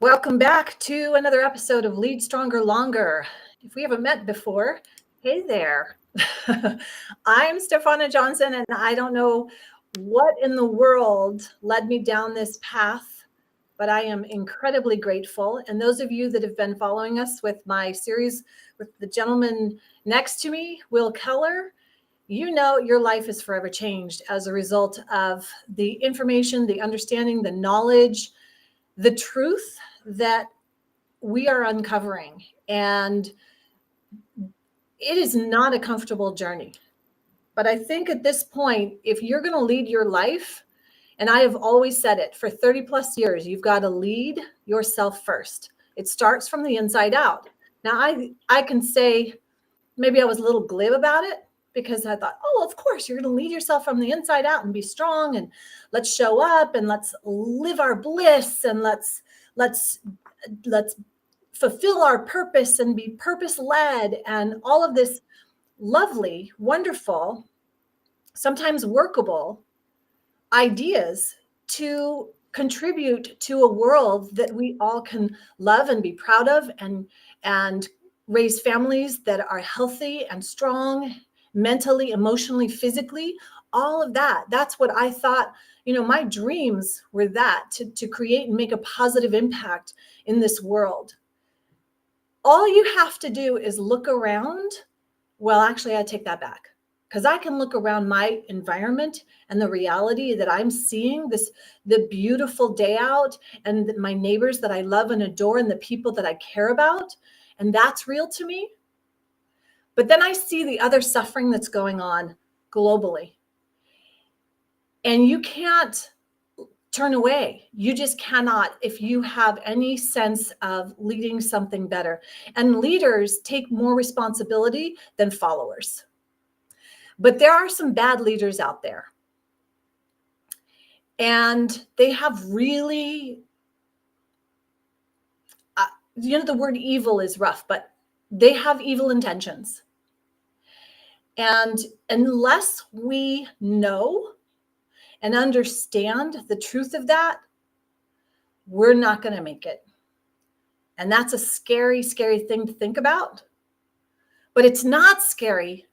Welcome back to another episode of Lead Stronger Longer. If we haven't met before, hey there. I'm Stefana Johnson, and I don't know what in the world led me down this path, but I am incredibly grateful. And those of you that have been following us with my series with the gentleman next to me, Will Keller, you know your life is forever changed as a result of the information, the understanding, the knowledge, the truth that we are uncovering. And it is not a comfortable journey. But I think at this point, if you're going to lead your life, and I have always said it for 30 plus years, you've got to lead yourself first. It starts from the inside out. Now, I can say maybe I was a little glib about it because I thought, oh, of course, you're going to lead yourself from the inside out and be strong, and let's show up and let's live our bliss, and let's fulfill our purpose and be purpose led, and all of this lovely, wonderful, sometimes workable ideas to contribute to a world that we all can love and be proud of, and raise families that are healthy and strong mentally, emotionally, physically, all of that. That's what I thought, my dreams were, that to create and make a positive impact in this world. All you have to do is look around. Well, actually, I take that back, because I can look around my environment and the reality that I'm seeing, the beautiful day out, and my neighbors that I love and adore, and the people that I care about. And that's real to me. But then I see the other suffering that's going on globally. And you can't turn away. You just cannot, if you have any sense of leading something better. And leaders take more responsibility than followers. But there are some bad leaders out there. And they have really, the word evil is rough, but they have evil intentions. And unless we know and understand the truth of that, we're not going to make it. And that's a scary, scary thing to think about. But it's not scary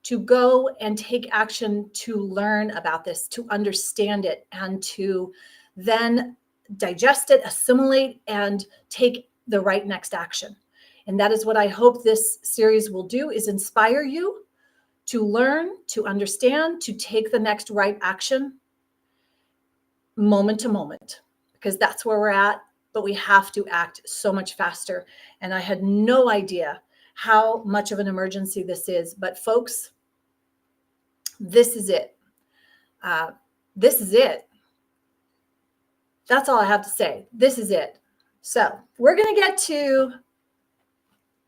to go and take action to learn about this, to understand it, and to then digest it, assimilate, and take the right next action. And that is what I hope this series will do, is inspire you to learn, to understand, to take the next right action moment to moment, because that's where we're at. But we have to act so much faster. And I had no idea how much of an emergency this is. But folks, this is it. This is it. That's all I have to say. This is it. So we're going to get to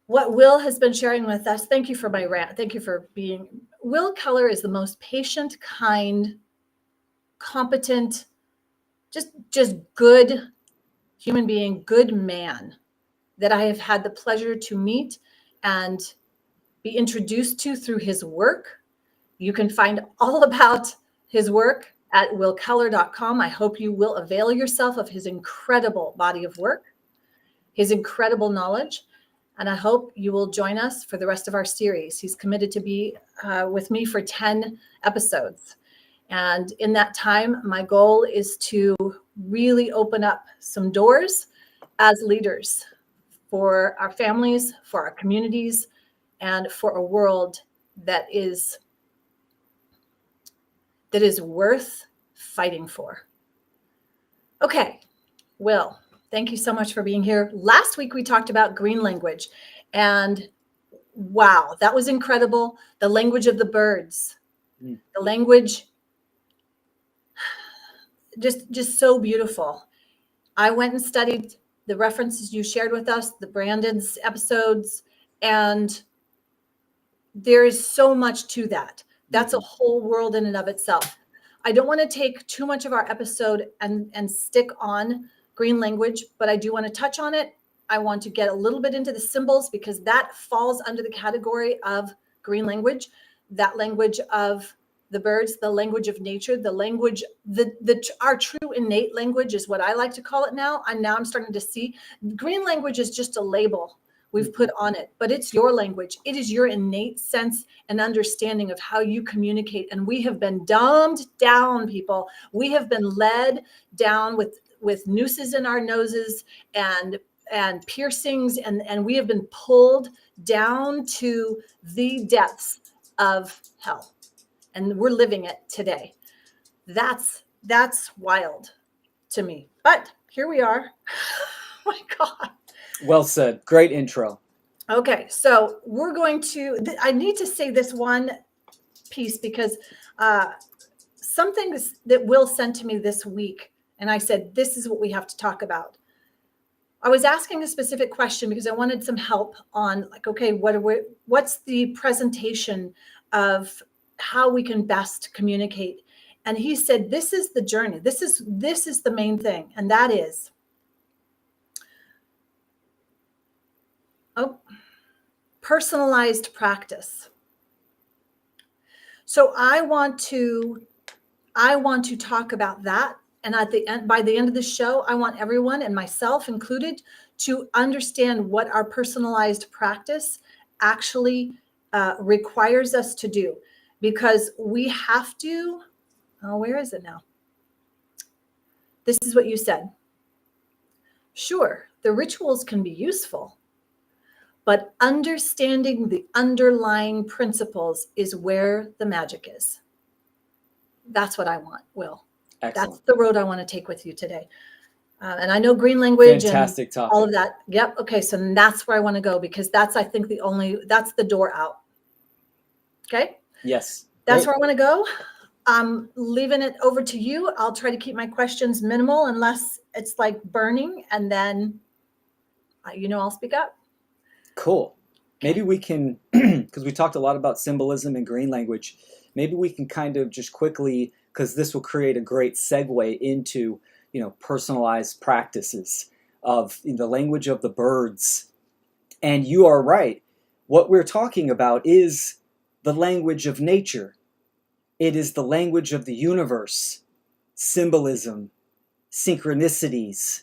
what Will has been sharing with us. Thank you for my rant. Thank you for being. Will Keller is the most patient, kind, competent, just good human being, good man that I have had the pleasure to meet and be introduced to through his work. You can find all about his work at willkeller.com. I hope you will avail yourself of his incredible body of work, his incredible knowledge, and I hope you will join us for the rest of our series. He's committed to be with me for 10 episodes. And in that time, my goal is to really open up some doors as leaders for our families, for our communities, and for a world that is worth fighting for. Okay, Will, thank you so much for being here. Last week, we talked about green language, and wow, that was incredible. The language of the birds, the language, just so beautiful. I went and studied the references you shared with us, the Brandon's episodes, and there is so much to that. That's a whole world in and of itself. I don't want to take too much of our episode and stick on green language, but I do want to touch on it. I want to get a little bit into the symbols, because that falls under the category of green language, that language of the birds, the language of nature, the language, our true innate language is what I like to call it now. I'm starting to see green language is just a label we've put on it, but it's your language. It is your innate sense and understanding of how you communicate. And we have been dumbed down, people. We have been led down with nooses in our noses and piercings, and we have been pulled down to the depths of hell. And we're living it today. That's wild to me. But here we are. Oh my God. Well said. Great intro. Okay, so we're going to, I need to say this one piece because something that Will sent to me this week, and I said, this is what we have to talk about. I was asking a specific question because I wanted some help on, like, okay, what's the presentation of how we can best communicate? And he said, this is the journey. This is the main thing. And that is, personalized practice. So I want to talk about that. And by the end of the show, I want everyone, and myself included, to understand what our personalized practice actually requires us to do, because we have to. Oh, where is it now? This is what you said. Sure, the rituals can be useful, but understanding the underlying principles is where the magic is. That's what I want, Will. Excellent. That's the road I want to take with you today. And I know green language Fantastic and topic. all of that. Yep. Okay. So that's where I want to go, because that's, I think, that's the door out. Okay. Yes. That's Great. where I want to go. I'm leaving it over to you. I'll try to keep my questions minimal unless it's like burning, and then, I'll speak up. Cool. Maybe we can, because we talked a lot about symbolism and green language, maybe we can kind of just quickly, because this will create a great segue into, personalized practices of the language of the birds. And you are right. What we're talking about is the language of nature. It is the language of the universe, symbolism, synchronicities.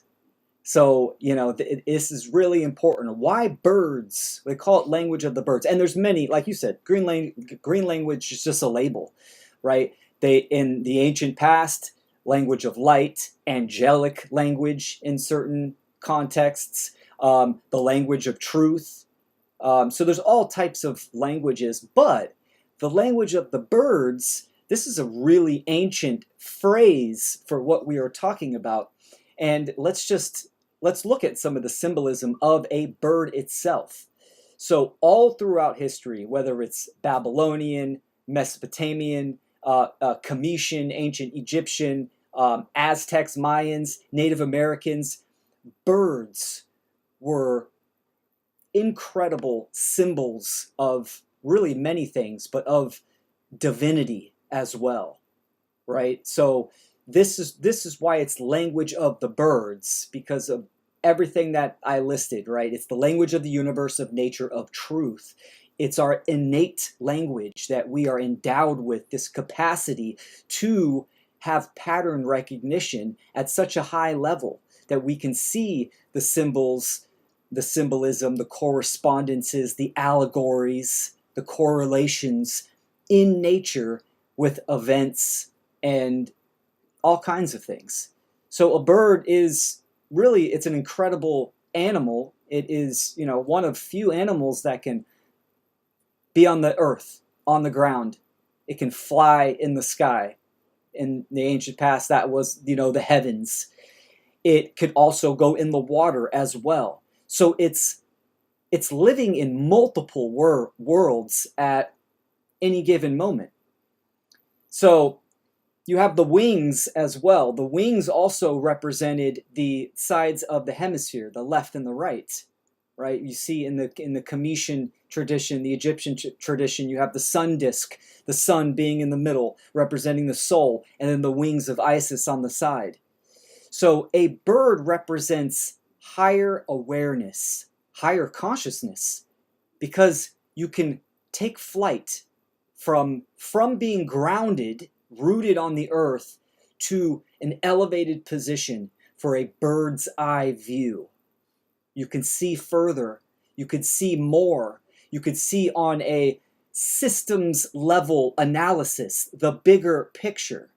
So, this is really important. Why birds? They call it language of the birds. And there's many, like you said, green language is just a label, right? In the ancient past, language of light, angelic language in certain contexts, the language of truth. So there's all types of languages, but the language of the birds, this is a really ancient phrase for what we are talking about. And let's look at some of the symbolism of a bird itself. So all throughout history, whether it's Babylonian, Mesopotamian, Cometian, ancient Egyptian, Aztecs, Mayans, Native Americans, birds were incredible symbols of really many things, but of divinity as well, right? So this is why it's language of the birds, because of everything that I listed, right? It's the language of the universe, of nature, of truth. It's our innate language that we are endowed with, this capacity to have pattern recognition at such a high level that we can see the symbols, the symbolism, the correspondences, the allegories, the correlations in nature with events and all kinds of things. So a bird is really, it's an incredible animal. It is, one of few animals that can be on the earth, on the ground. It can fly in the sky. In the ancient past, that was, the heavens. It could also go in the water as well. So it's living in multiple worlds at any given moment. So you have the wings as well. The wings also represented the sides of the hemisphere, the left and the right, right? You see in the Cometian tradition, the Egyptian tradition, you have the sun disk, the sun being in the middle, representing the soul, and then the wings of Isis on the side. So a bird represents higher awareness, higher consciousness, because you can take flight from being grounded, rooted on the earth, to an elevated position for a bird's eye view. You can see further, you could see more, you could see on a systems level analysis, the bigger picture,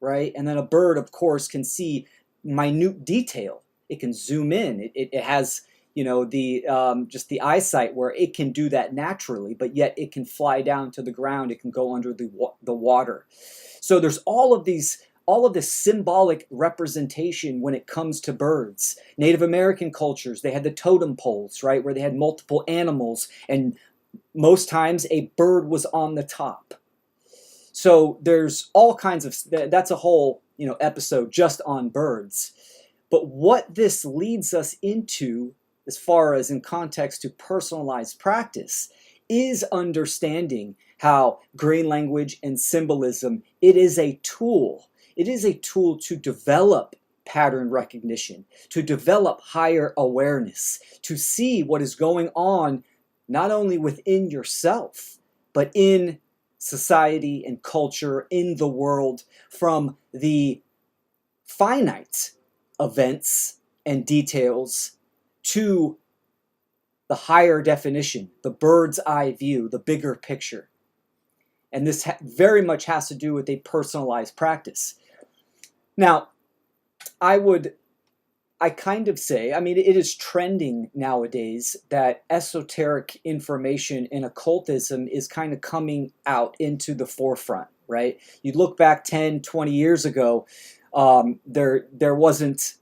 right? And then a bird, of course, can see minute detail. It can zoom in. It has, the just the eyesight where it can do that naturally, but yet it can fly down to the ground. It can go under the water. So there's all of this symbolic representation when it comes to birds. Native American cultures, they had the totem poles, right, where they had multiple animals, and most times a bird was on the top. So there's all kinds of, that's a whole, episode just on birds. But what this leads us into, as far as in context to personalized practice, is understanding how green language and symbolism, it is a tool. It is a tool to develop pattern recognition, to develop higher awareness, to see what is going on not only within yourself, but in society and culture, in the world, from the finite events and details to the higher definition, the bird's eye view, the bigger picture. And this very much has to do with a personalized practice. Now, I kind of say, I mean, it is trending nowadays that esoteric information in occultism is kind of coming out into the forefront, right? You look back 10, 20 years ago, there wasn't,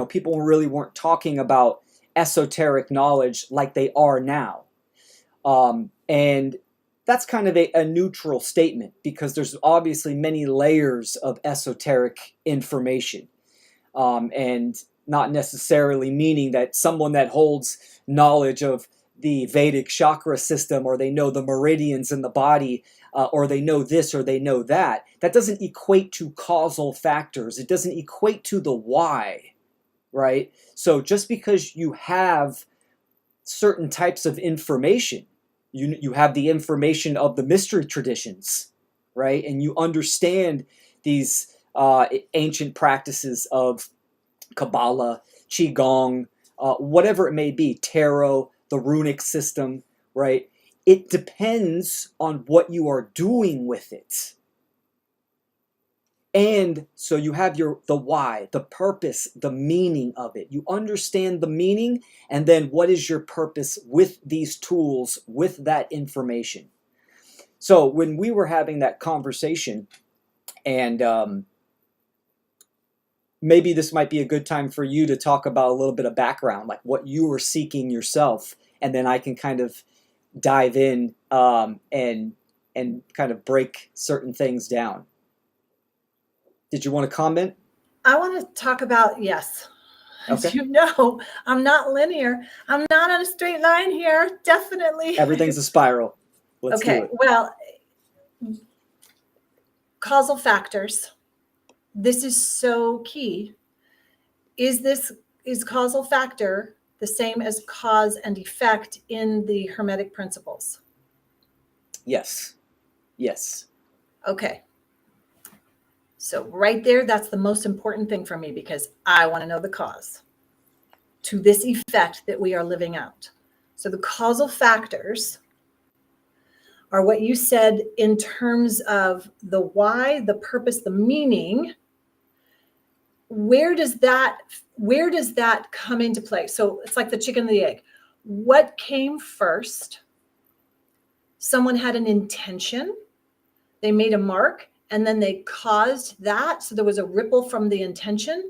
people really weren't talking about esoteric knowledge like they are now. And that's kind of a neutral statement, because there's obviously many layers of esoteric information. And not necessarily meaning that someone that holds knowledge of the Vedic chakra system, or they know the meridians in the body, or they know this or they know that, that doesn't equate to causal factors. It doesn't equate to the why, right? So just because you have certain types of information, you have the information of the mystery traditions, right? And you understand these ancient practices of Kabbalah, Qigong, whatever it may be, tarot, the runic system, right? It depends on what you are doing with it. And so you have the why, the purpose, the meaning of it. You understand the meaning, and then what is your purpose with these tools, with that information. So when we were having that conversation, and maybe this might be a good time for you to talk about a little bit of background, like what you were seeking yourself, and then I can kind of dive in and kind of break certain things down. Did you want to comment? I want to talk about, yes. Okay. As you know, I'm not linear. I'm not on a straight line here. Definitely. Everything's a spiral. Let's do Okay. it. Well, causal factors. This is so key. Is causal factor the same as cause and effect in the Hermetic principles? Yes. Yes. Okay. So right there, that's the most important thing for me, because I want to know the cause to this effect that we are living out. So the causal factors are what you said in terms of the why, the purpose, the meaning. Where does that come into play? So it's like the chicken and the egg. What came first? Someone had an intention, they made a mark, and then they caused that, so there was a ripple from the intention?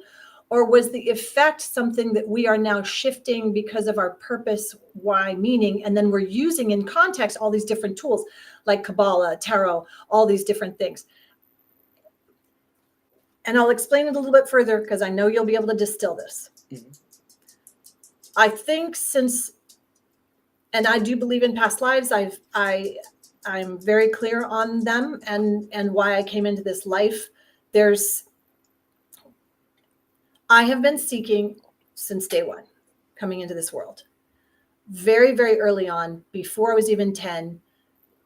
Or was the effect something that we are now shifting because of our purpose, why, meaning, and then we're using in context all these different tools like Kabbalah, tarot, all these different things? And I'll explain it a little bit further, because I know you'll be able to distill this. Mm-hmm. I think and I do believe in past lives. I'm very clear on them and why I came into this life. I have been seeking since day one, coming into this world. Very, very early on, before I was even 10,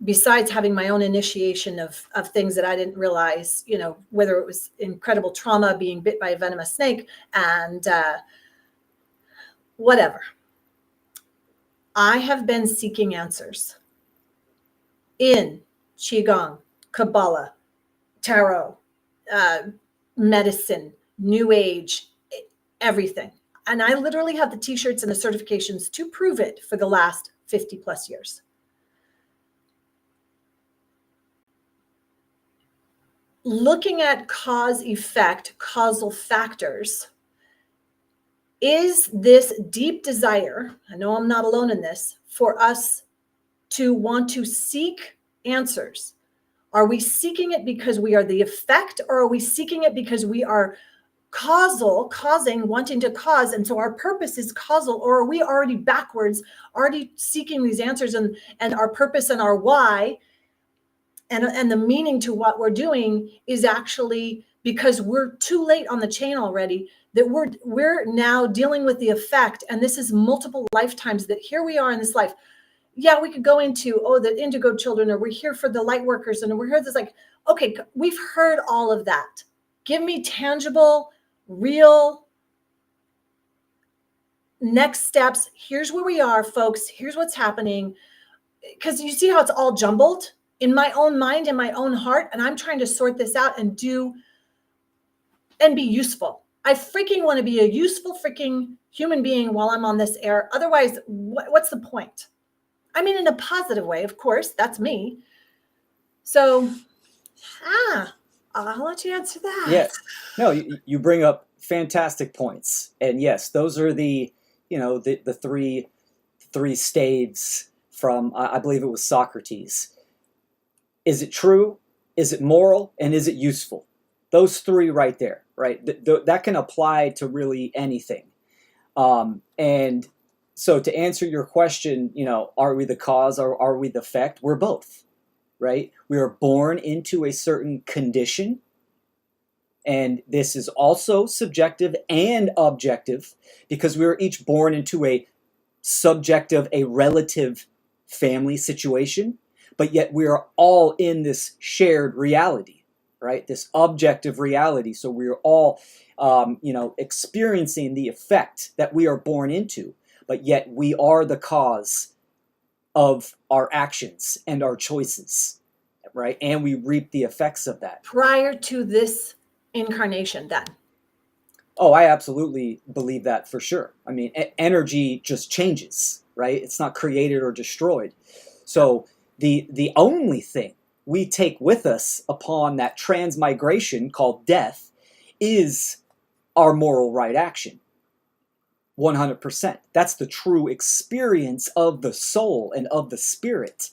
besides having my own initiation of things that I didn't realize, whether it was incredible trauma, being bit by a venomous snake, and whatever. I have been seeking answers in Qigong, Kabbalah, Tarot, medicine, New Age, everything. And I literally have the t-shirts and the certifications to prove it for the last 50 plus years. Looking at cause, effect, causal factors, is this deep desire, I know I'm not alone in this, for us to want to seek answers. Are we seeking it because we are the effect, or are we seeking it because we are causing, wanting to cause, and so our purpose is causal? Or are we already backwards, already seeking these answers, and our purpose and our why and the meaning to what we're doing is actually because we're too late on the chain already, that we're now dealing with the effect, and this is multiple lifetimes, that here we are in this life. Yeah, we could go into, the indigo children, or we're here for the light workers, and we're here this, like, okay, we've heard all of that. Give me tangible, real next steps. Here's where we are, folks. Here's what's happening. Because you see how it's all jumbled in my own mind, in my own heart, and I'm trying to sort this out and be useful. I freaking want to be a useful freaking human being while I'm on this air. Otherwise, what's the point? I mean, in a positive way, of course, that's me. So, I'll let you answer that. Yes. No, you bring up fantastic points. And yes, those are the three staves from, I believe it was Socrates. Is it true? Is it moral? And is it useful? Those three right there, right? That can apply to really anything. And so to answer your question, are we the cause or are we the effect? We're both, right? We are born into a certain condition. And this is also subjective and objective, because we are each born into a subjective, a relative family situation, but yet we are all in this shared reality, right? This objective reality. So we are all, experiencing the effect that we are born into, but yet we are the cause of our actions and our choices, right? And we reap the effects of that. Prior to this incarnation, then. Oh, I absolutely believe that for sure. I mean, energy just changes, right? It's not created or destroyed. So the only thing we take with us upon that transmigration called death is our moral right action. 100%. That's the true experience of the soul and of the spirit.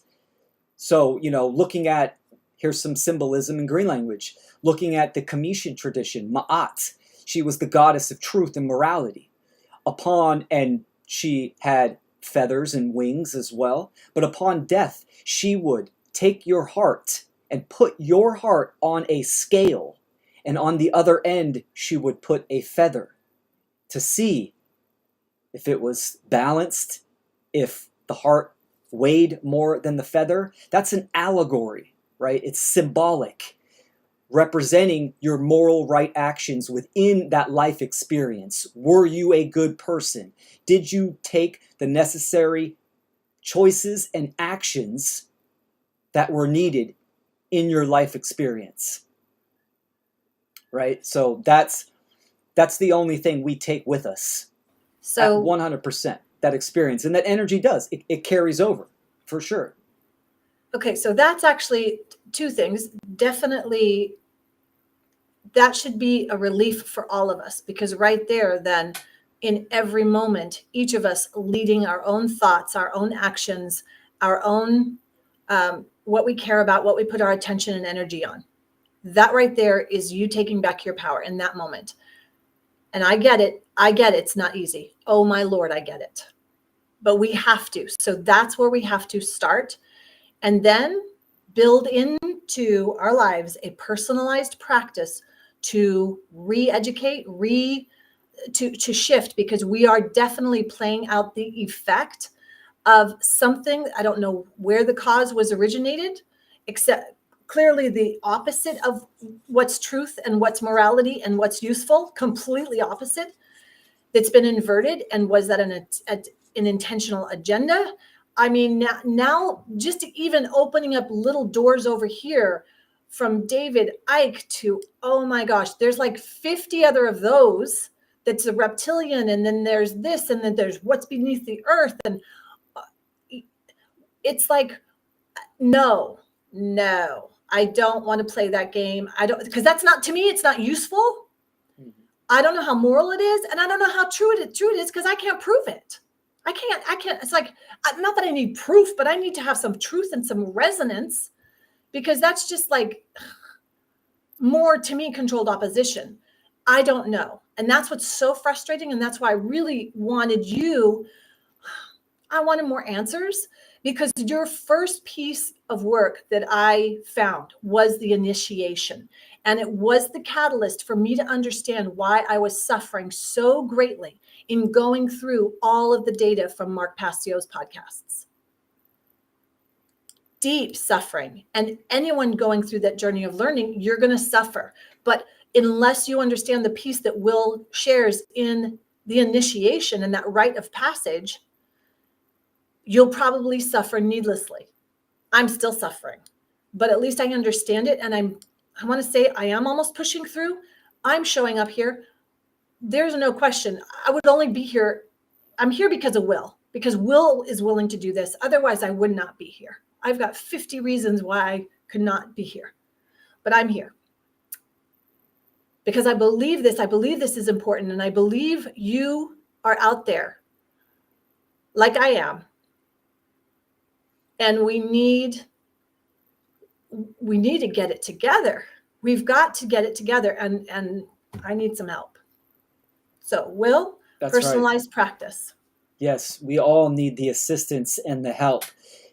So, looking at, here's some symbolism in green language, looking at the Kamitian tradition, Ma'at, she was the goddess of truth and morality. And she had feathers and wings as well. But upon death, she would take your heart and put your heart on a scale. And on the other end, she would put a feather to see if it was balanced, if the heart weighed more than the feather. That's an allegory, right? It's symbolic, representing your moral right actions within that life experience. Were you a good person? Did you take the necessary choices and actions that were needed in your life experience? Right? So that's the only thing we take with us. So 100%, that experience. And that energy does. It carries over, for sure. Okay, so that's actually two things. Definitely, that should be a relief for all of us, because right there, then, in every moment, each of us leading our own thoughts, our own actions, our own, what we care about, what we put our attention and energy on. That right there is you taking back your power in that moment. And I get it. It's not easy. Oh my Lord, I get it. But we have to. So that's where we have to start. And then build into our lives a personalized practice to re-educate, to shift, because we are definitely playing out the effect of something. I don't know where the cause was originated, except clearly the opposite of what's truth and what's morality and what's useful, completely opposite. That's been inverted. And was that an intentional agenda? I mean, now just even opening up little doors over here from David Icke to, oh my gosh, there's like 50 other of those. That's a reptilian, and then there's this, and then there's what's beneath the earth. And it's like, no, I don't want to play that game. I don't, because that's not, to me, it's not useful. I don't know how moral it is, and I don't know how true it is, because I can't prove it. I can't. It's like, not that I need proof, but I need to have some truth and some resonance, because that's just like more, to me, controlled opposition. I don't know. And that's what's so frustrating. And that's why I really wanted I wanted more answers, because your first piece of work that I found was the initiation. And it was the catalyst for me to understand why I was suffering so greatly in going through all of the data from Mark Passio's podcasts. Deep suffering. And anyone going through that journey of learning, you're going to suffer. But unless you understand the piece that Will shares in the initiation and that rite of passage, you'll probably suffer needlessly. I'm still suffering, but at least I understand it. And I want to say I am almost pushing through. I'm showing up here. There's no question. I would only be here. I'm here because of Will, because Will is willing to do this. Otherwise, I would not be here. I've got 50 reasons why I could not be here, but I'm here because I believe this. I believe this is important. And I believe you are out there like I am. And we need to get it together. We've got to get it together, and I need some help. So, Will, That's personalized practice. Yes, we all need the assistance and the help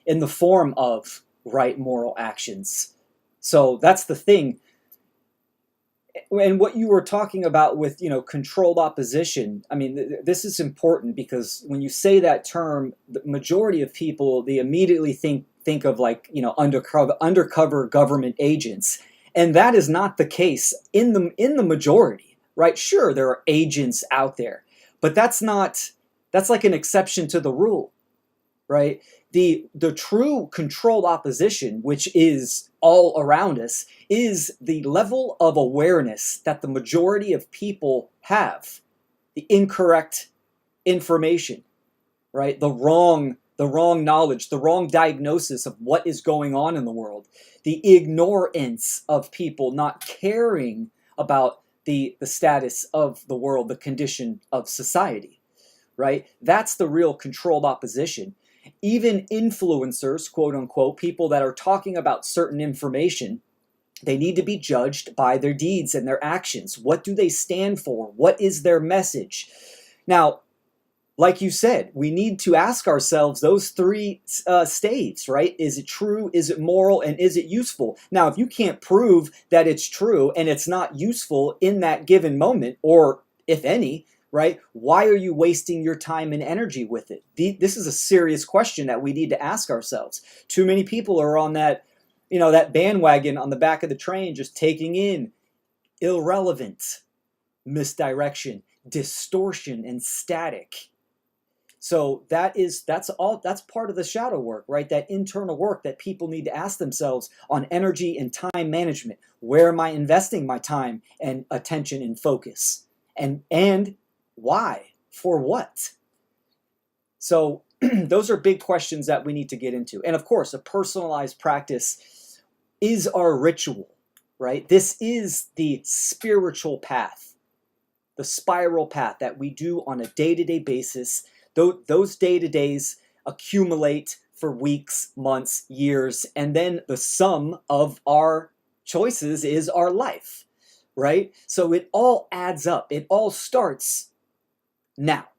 in the form of right moral actions. So that's the thing. And what you were talking about with, controlled opposition, I mean, this is important, because when you say that term, the majority of people, they immediately think of like, undercover government agents. And that is not the case in the majority, right? Sure, there are agents out there, but that's like an exception to the rule, right? The true controlled opposition, which is all around us, is the level of awareness that the majority of people have. The incorrect information, right? The wrong knowledge, the wrong diagnosis of what is going on in the world. The ignorance of people not caring about the status of the world, the condition of society, right? That's the real controlled opposition. Even influencers, quote unquote, people that are talking about certain information, they need to be judged by their deeds and their actions. What do they stand for? What is their message? Now, like you said, we need to ask ourselves those three states, right? Is it true? Is it moral? And is it useful? Now, if you can't prove that it's true and it's not useful in that given moment, or if any, right? Why are you wasting your time and energy with it? This is a serious question that we need to ask ourselves. Too many people are on that, that bandwagon on the back of the train, just taking in irrelevant misdirection, distortion, and static. So that's part of the shadow work, right? That internal work that people need to ask themselves on energy and time management. Where am I investing my time and attention and focus? And why? For what? So those are big questions that we need to get into. And of course, a personalized practice is our ritual, right? This is the spiritual path, the spiral path that we do on a day-to-day basis. Those day-to-days accumulate for weeks, months, years, and then the sum of our choices is our life, right? So it all adds up. It all starts now,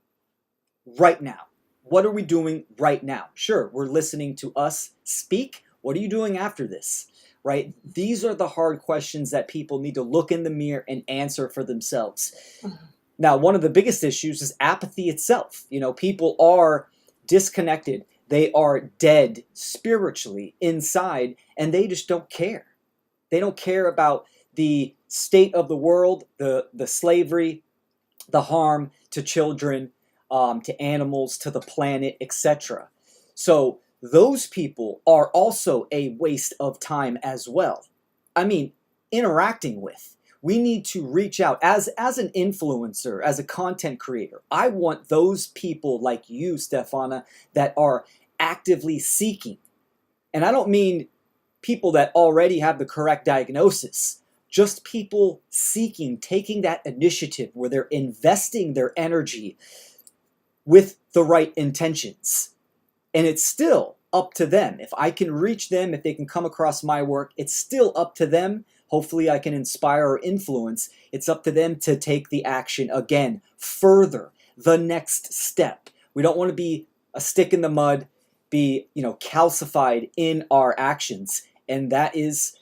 right now. What are we doing right now? Sure, we're listening to us speak. What are you doing after this, right? These are the hard questions that people need to look in the mirror and answer for themselves. Now, one of the biggest issues is apathy itself. People are disconnected. They are dead spiritually inside, and they just don't care. They don't care about the state of the world, the slavery, the harm to children, to animals, to the planet, etc. So those people are also a waste of time as well. I mean, interacting with. We need to reach out as an influencer, as a content creator. I want those people like you, Stefana, that are actively seeking. And I don't mean people that already have the correct diagnosis, just people seeking, taking that initiative where they're investing their energy with the right intentions. And it's still up to them. If I can reach them, if they can come across my work, it's still up to them. Hopefully I can inspire or influence. It's up to them to take the action again, further, the next step. We don't want to be a stick in the mud, be, calcified in our actions. And that is,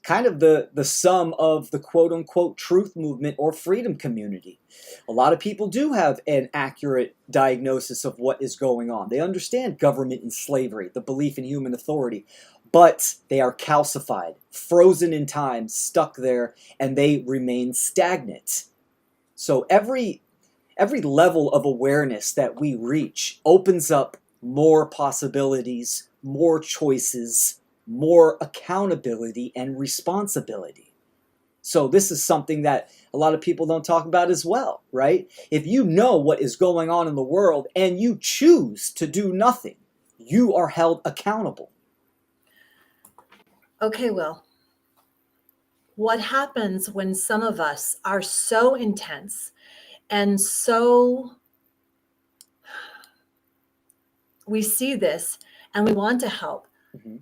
kind of the sum of the quote unquote truth movement or freedom community. A lot of people do have an accurate diagnosis of what is going on. They understand government and slavery, the belief in human authority, but they are calcified, frozen in time, stuck there, and they remain stagnant. So every level of awareness that we reach opens up more possibilities, more choices, more accountability and responsibility. So this is something that a lot of people don't talk about as well, right? If you know what is going on in the world and you choose to do nothing, you are held accountable. Okay, Will, what happens when some of us are so intense and so we see this and we want to help, Mhm.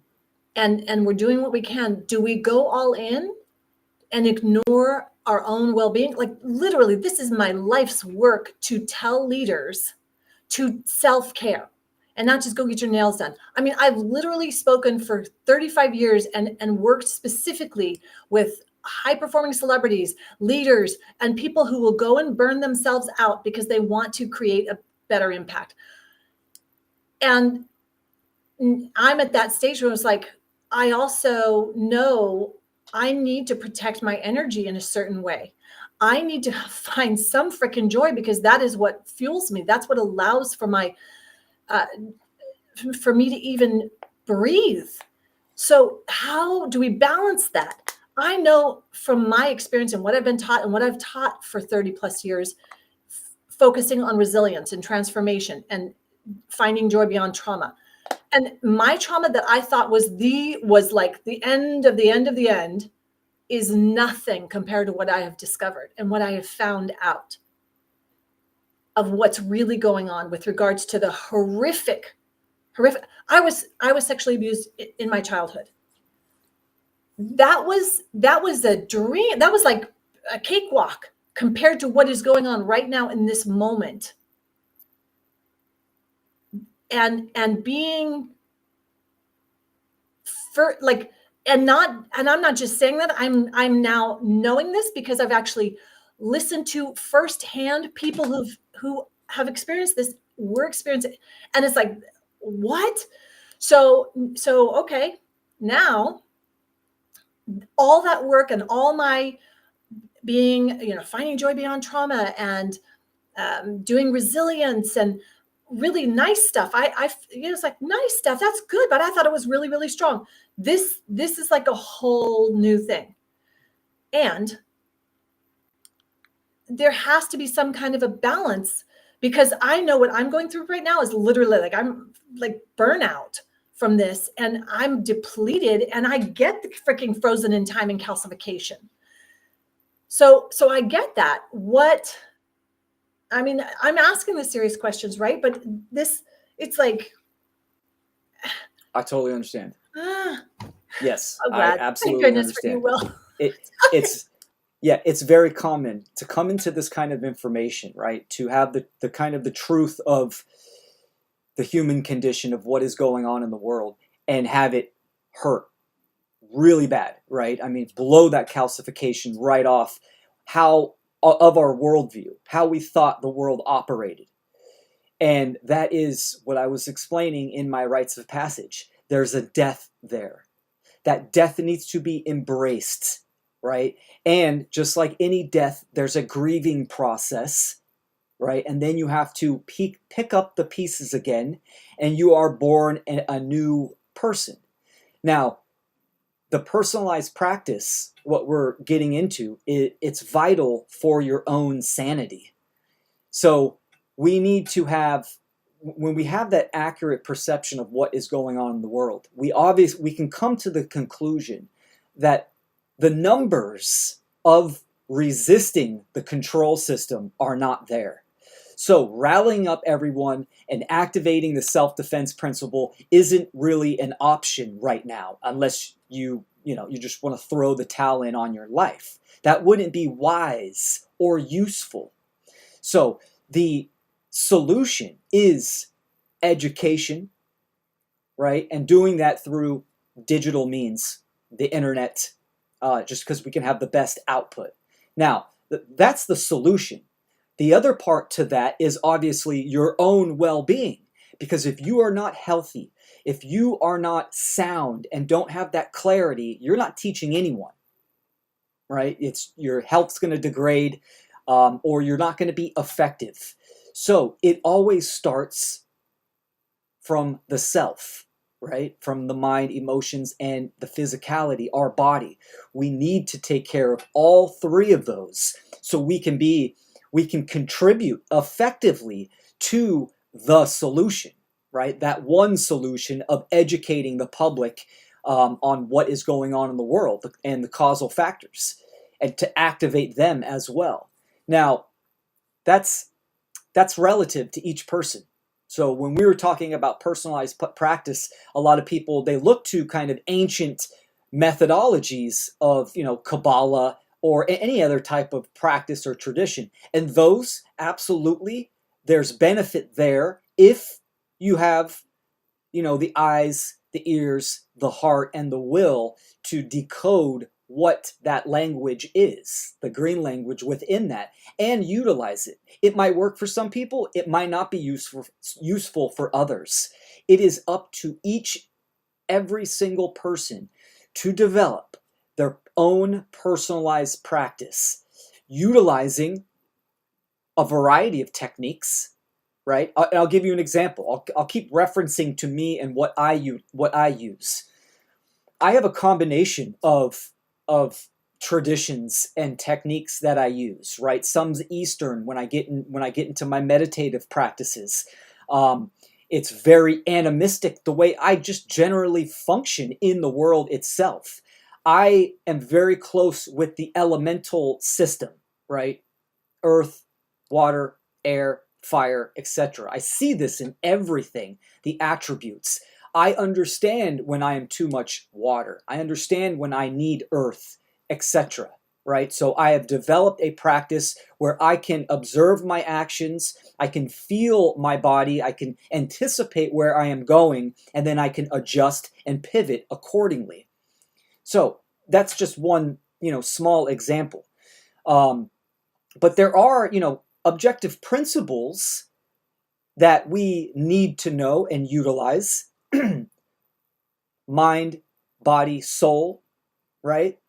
and we're doing what we can? Do we go all in and ignore our own well-being? Like, literally, this is my life's work, to tell leaders to self-care and not just go get your nails done. I mean, I've literally spoken for 35 years and worked specifically with high-performing celebrities, leaders, and people who will go and burn themselves out because they want to create a better impact. And I'm at that stage where it's like, I also know I need to protect my energy in a certain way. I need to find some freaking joy, because that is what fuels me. That's what allows for my, for me to even breathe. So how do we balance that? I know from my experience and what I've been taught and what I've taught for 30 plus years, focusing on resilience and transformation and finding joy beyond trauma. And my trauma that I thought was like the end of the end of the end is nothing compared to what I have discovered and what I have found out of what's really going on with regards to the horrific. I was sexually abused in my childhood. That was a dream. That was like a cakewalk compared to what is going on right now in this moment. And being for like, and I'm not just saying that, I'm now knowing this because I've actually listened to firsthand people who have experienced this, were experiencing it, and it's like, what? So okay, now all that work and all my being, finding joy beyond trauma and doing resilience and really nice stuff. It's like, nice stuff, that's good, but I thought it was really, really strong. This is like a whole new thing. And there has to be some kind of a balance, because I know what I'm going through right now is literally like, I'm like burnout from this, and I'm depleted, and I get the freaking frozen in time and calcification. So I get that. I mean, I'm asking the serious questions, right? But it's like, I totally understand. Yes, oh, I glad. absolutely Thank goodness for you, understand. Will. It's very common to come into this kind of information, right? To have the kind of the truth of the human condition, of what is going on in the world, and have it hurt really bad, right? I mean, blow that calcification right off of our worldview, how we thought the world operated. And that is what I was explaining in my rites of passage. There's a death there. That death needs to be embraced, right? And just like any death, there's a grieving process, right? And then you have to pick up the pieces again, and you are born a new person. Now, the personalized practice, what we're getting into, it's vital for your own sanity. So we need to have, when we have that accurate perception of what is going on in the world, we can come to the conclusion that the numbers of resisting the control system are not there. So rallying up everyone and activating the self-defense principle isn't really an option right now, unless you just want to throw the towel in on your life. That wouldn't be wise or useful. So the solution is education, right? And doing that through digital means, the internet, just because we can have the best output. Now, that's the solution. The other part to that is obviously your own well-being. Because if you are not healthy, if you are not sound and don't have that clarity, you're not teaching anyone, right? Your health's going to degrade, or you're not going to be effective. So it always starts from the self, right? From the mind, emotions, and the physicality, our body. We need to take care of all three of those so we can contribute effectively to the solution, right? That one solution of educating the public on what is going on in the world and the causal factors, and to activate them as well. Now, that's relative to each person. So when we were talking about personalized practice, a lot of people, they look to kind of ancient methodologies of, Kabbalah or any other type of practice or tradition. And those, absolutely, there's benefit there if you have, the eyes, the ears, the heart, and the will to decode what that language is, the green language within that, and utilize it. It might work for some people, it might not be useful for others. It is up to every single person to develop their own personalized practice, utilizing a variety of techniques, right? I'll give you an example. I'll keep referencing to me and what I use. I have a combination of traditions and techniques that I use, right? Some's Eastern when I get into my meditative practices. It's very animistic, the way I just generally function in the world itself. I am very close with the elemental system, right? Earth, water, air, fire, etc. I see this in everything, the attributes. I understand when I am too much water. I understand when I need earth, etc. Right? So I have developed a practice where I can observe my actions, I can feel my body, I can anticipate where I am going, and then I can adjust and pivot accordingly. So that's just one, small example. But there are, objective principles that we need to know and utilize. Mind, body, soul, right?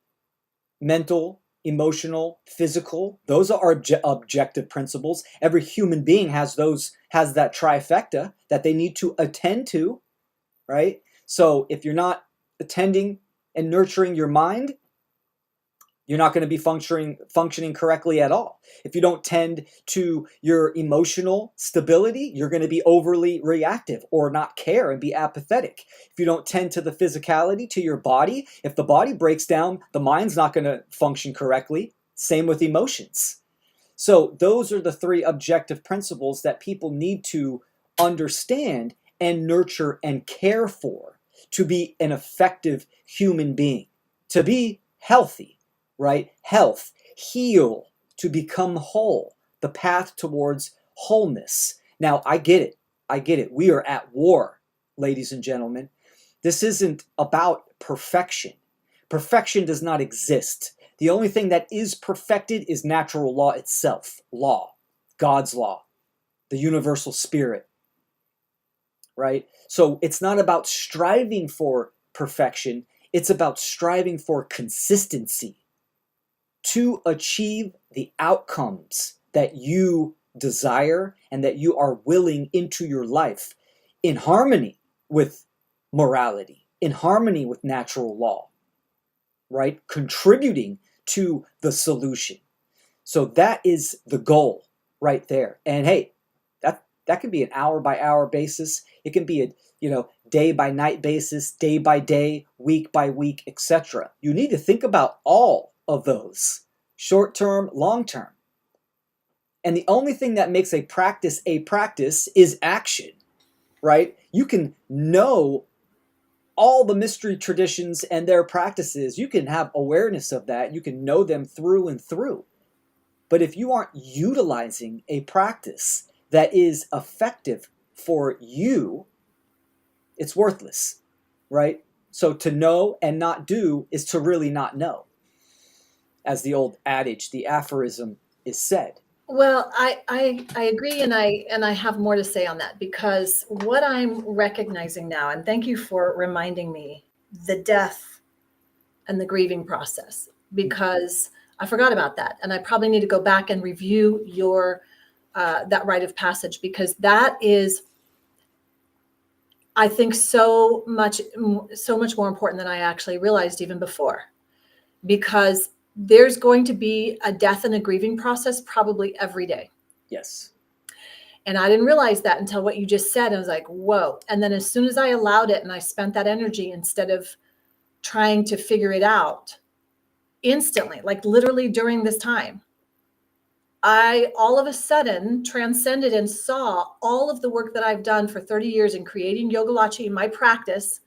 Mental, emotional, physical. Those are objective principles. Every human being has that trifecta that they need to attend to, right? So if you're not attending and nurturing your mind, you're not going to be functioning correctly at all. If you don't tend to your emotional stability, you're going to be overly reactive or not care and be apathetic. If you don't tend to the physicality, to your body, if the body breaks down, the mind's not going to function correctly. Same with emotions. So those are the three objective principles that people need to understand and nurture and care for to be an effective human being, to be healthy. Right? Health, heal, to become whole, the path towards wholeness. Now, I get it. We are at war, ladies and gentlemen. This isn't about perfection. Perfection does not exist. The only thing that is perfected is natural law itself. Law, God's law, the universal spirit. right? So it's not about striving for perfection, it's about striving for consistency to achieve the outcomes that you desire and that you are willing into your life in harmony with morality, in harmony with natural law, right? Contributing to the solution. So that is the goal right there. And hey, that can be an hour by hour basis. It can be a day by night basis, day by day, week by week, etc. You need to think about all of those, short term, long term. And the only thing that makes a practice is action, right? You can know all the mystery traditions and their practices. You can have awareness of that. You can know them through and through. But if you aren't utilizing a practice that is effective for you, it's worthless, right? So to know and not do is to really not know, as the old adage, the aphorism is said. Well, I agree, and I have more to say on that, because what I'm recognizing now, and thank you for reminding me, the death and the grieving process, because I forgot about that, and I probably need to go back and review your that rite of passage, because that is, I think, so much more important than I actually realized even before, because there's going to be a death and a grieving process probably every day. Yes. And I didn't realize that until what you just said. I was like, whoa. And then as soon as I allowed it and I spent that energy instead of trying to figure it out instantly, like literally during this time, I all of a sudden transcended and saw all of the work that I've done for 30 years in creating Yogalachi in my practice.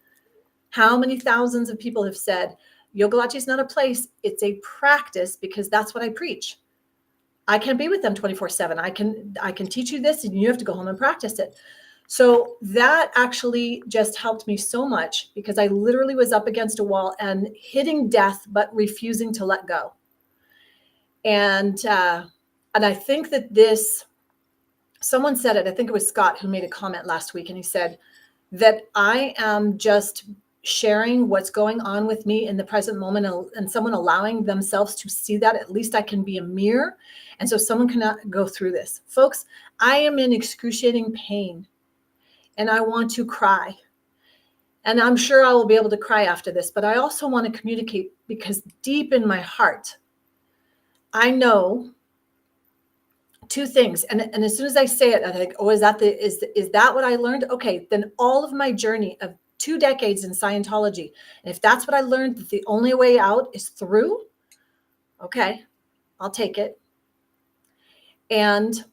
How many thousands of people have said, Yogalachi is not a place, it's a practice, because that's what I preach. I can't be with them 24/7. I can teach you this and you have to go home and practice it. So that actually just helped me so much, because I literally was up against a wall and hitting death, but refusing to let go. And I think that someone said it, I think it was Scott who made a comment last week, and he said that I am just sharing what's going on with me in the present moment, and someone allowing themselves to see that. At least I can be a mirror. And so someone cannot go through this. Folks, I am in excruciating pain and I want to cry. And I'm sure I will be able to cry after this, but I also want to communicate, because deep in my heart, I know two things. And as soon as I say it, I think, oh, is that what I learned? Okay, then all of my journey of 2 decades in Scientology, and if that's what I learned, that the only way out is through, okay, I'll take it. And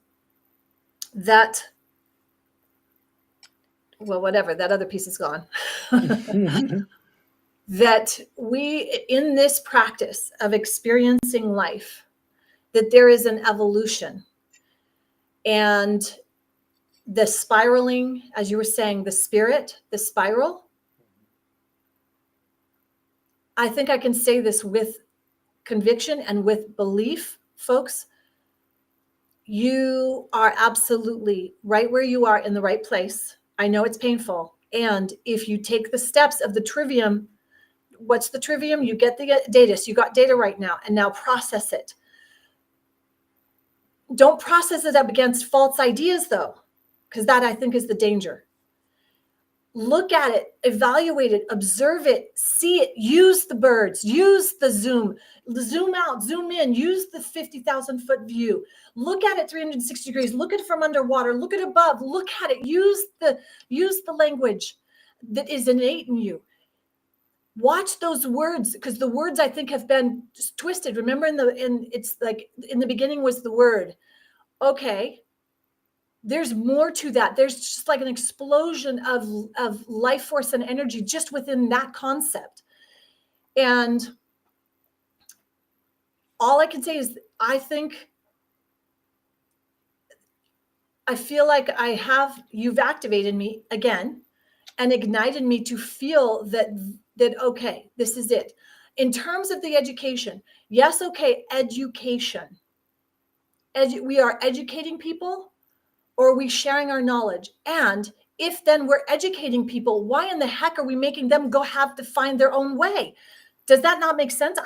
that, well, whatever, that other piece is gone. That we, in this practice of experiencing life, that there is an evolution, and the spiraling, as you were saying, the spiral. I think I can say this with conviction and with belief, folks. You are absolutely right where you are, in the right place. I know it's painful. And if you take the steps of the trivium, what's the trivium? You get the data. So you got data right now, and now process it. Don't process it up against false ideas, though, because that, I think, is the danger. Look at it, evaluate it, observe it, see it, use the birds, use the zoom out, zoom in, use the 50,000-foot view. Look at it 360 degrees, look at it from underwater, look at it above, look at it, use the language that is innate in you. Watch those words, because the words, I think, have been just twisted. Remember, it's like in the beginning was the word. Okay. There's more to that. There's just like an explosion of life force and energy just within that concept. And all I can say is, I feel like you've activated me again and ignited me to feel that, okay, this is it. In terms of the education, yes, okay, education. We are educating people, or are we sharing our knowledge? And if then we're educating people, why in the heck are we making them go have to find their own way? Does that not make sense?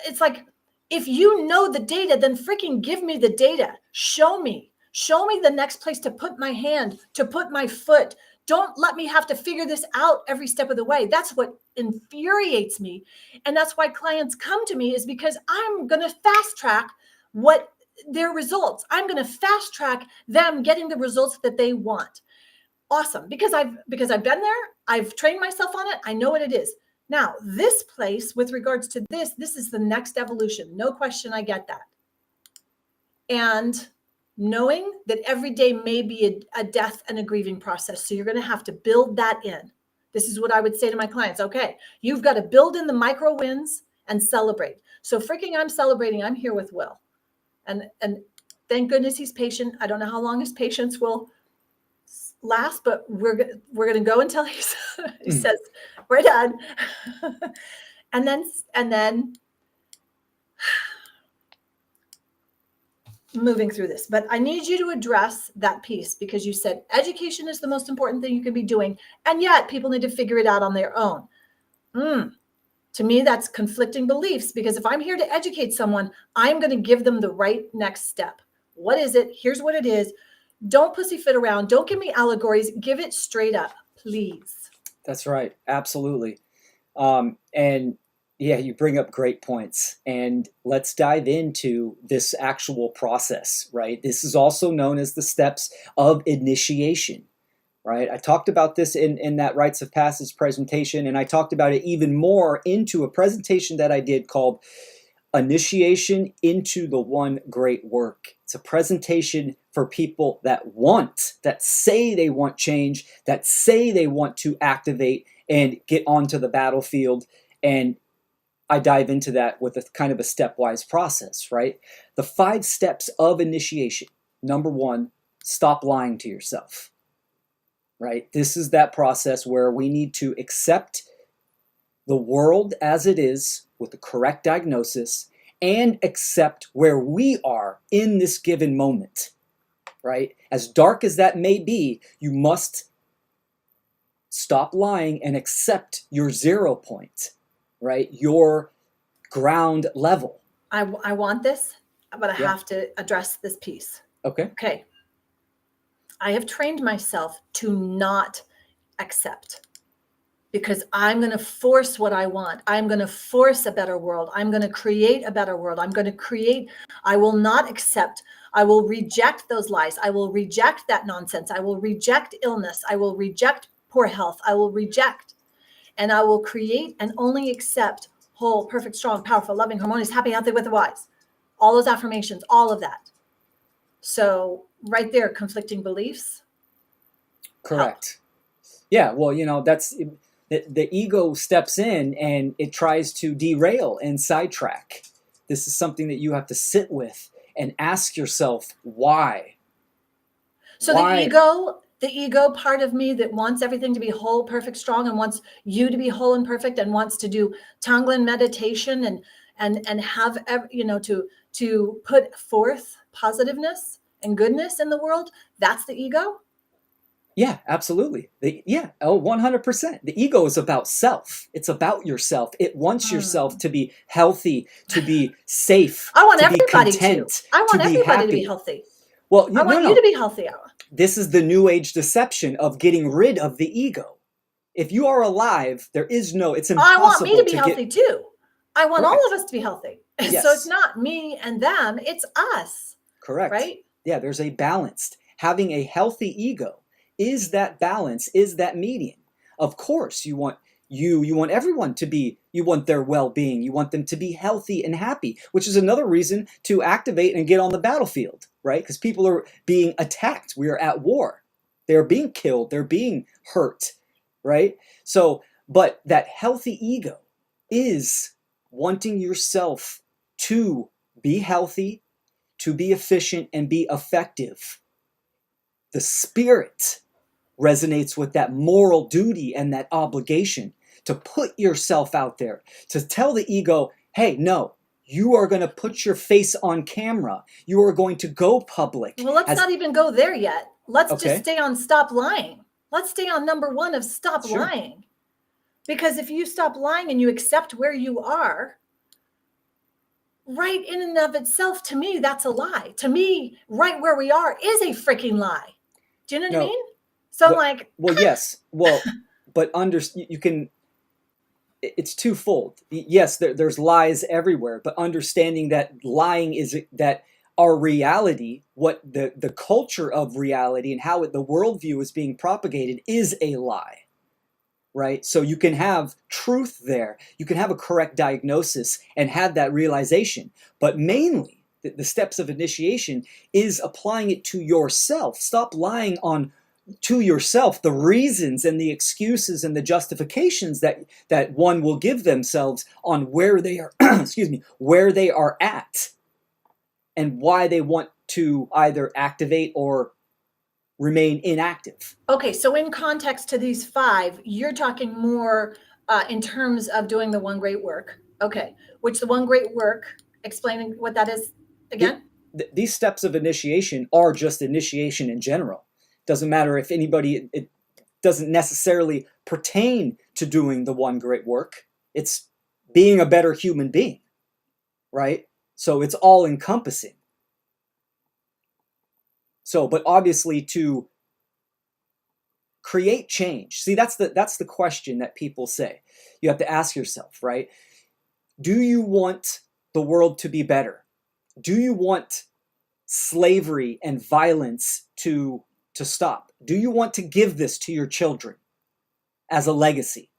It's like, if you know the data, then freaking give me the data. Show me the next place to put my hand, to put my foot. Don't let me have to figure this out every step of the way. That's what infuriates me. And that's why clients come to me, is because I'm going to fast track what their results. I'm going to fast track them getting the results that they want. Awesome. Because I've been there. I've trained myself on it. I know what it is. Now, this place, with regards to this is the next evolution. No question. I get that. And knowing that every day may be a death and a grieving process. So you're going to have to build that in. This is what I would say to my clients. Okay, you've got to build in the micro wins and celebrate. So freaking I'm celebrating. I'm here with Will. And thank goodness he's patient. I don't know how long his patience will last, but we're going to go until he says, we're done. and then moving through this. But I need you to address that piece, because you said education is the most important thing you could be doing. And yet people need to figure it out on their own. To me, that's conflicting beliefs, because if I'm here to educate someone, I'm going to give them the right next step. What is it? Here's what it is. Don't pussyfoot around. Don't give me allegories. Give it straight up, please. That's right. Absolutely. And yeah, you bring up great points. And let's dive into this actual process, right? This is also known as the steps of initiation, right? I talked about this in that rites of passage presentation, and I talked about it even more into a presentation that I did called Initiation into the One Great Work. It's a presentation for people that say they want change, that say they want to activate and get onto the battlefield. And I dive into that with a kind of a stepwise process, right? The 5 steps of initiation. Number 1, stop lying to yourself, right? This is that process where we need to accept the world as it is with the correct diagnosis and accept where we are in this given moment, right? As dark as that may be, you must stop lying and accept your 0 point, right? Your ground level. I want this, but I have to address this piece. Okay. I have trained myself to not accept, because I'm going to force what I want. I'm going to force a better world. I'm going to create a better world. I will not accept. I will reject those lies. I will reject that nonsense. I will reject illness. I will reject poor health. I will reject, and I will create and only accept whole, perfect, strong, powerful, loving, harmonious, happy, healthy, with the wise. All those affirmations, all of that. So right there, conflicting beliefs. Correct. Yeah. Well, that's the ego steps in and it tries to derail and sidetrack. This is something that you have to sit with and ask yourself why. So why? The ego part of me that wants everything to be whole, perfect, strong, and wants you to be whole and perfect, and wants to do Tonglen meditation and have to put forth positiveness and goodness in the world. That's the ego. Yeah, absolutely. 100%. The ego is about self. It's about yourself. It wants yourself to be healthy, to be safe. I want to everybody be content, I want everybody to be healthy. Well, I want you to be healthy. This is the new age deception of getting rid of the ego. If you are alive, it's impossible. I want me to be healthy too. I want Correct. all of us to be healthy. Yes. So it's not me and them, it's us. Correct. Right? Yeah, there's a balance. Having a healthy ego is that balance, is that median. Of course, you want everyone to be, you want their well-being, you want them to be healthy and happy, which is another reason to activate and get on the battlefield, right? Because people are being attacked. We are at war. They're being killed. They're being hurt, right? So, but that healthy ego is wanting yourself to be healthy, to be efficient, and be effective. The spirit resonates with that moral duty and that obligation to put yourself out there, to tell the ego, hey, no, you are going to put your face on camera. You are going to go public. Well, let's not even go there yet. Let's just stay on stop lying. Let's stay on number one of stop Sure. lying. Because if you stop lying and you accept where you are, right in and of itself, to me, that's a lie. To me, right where we are is a freaking lie. Do you know what I No. mean? So I'm Well, like, well, yes. Well, but you can. It's twofold. Yes, there's lies everywhere, but understanding that lying is that our reality, what the culture of reality and how the worldview is being propagated is a lie, right? So you can have truth there. You can have a correct diagnosis and have that realization. But mainly, the steps of initiation is applying it to yourself. Stop lying on to yourself the reasons and the excuses and the justifications that one will give themselves on where they are excuse me, where they are at and why they want to either activate or remain inactive. okay, so in context to these five, you're talking more in terms of doing the one great work. Okay, which the one great work, explaining what that is The, again? these steps of initiation are just initiation in general. Doesn't matter if anybody, it doesn't necessarily pertain to doing the one great work. It's being a better human being, right? So it's all encompassing. So, but obviously to create change, see, that's the question that people say. You have to ask yourself, right? Do you want the world to be better? Do you want slavery and violence to stop? Do you want to give this to your children as a legacy?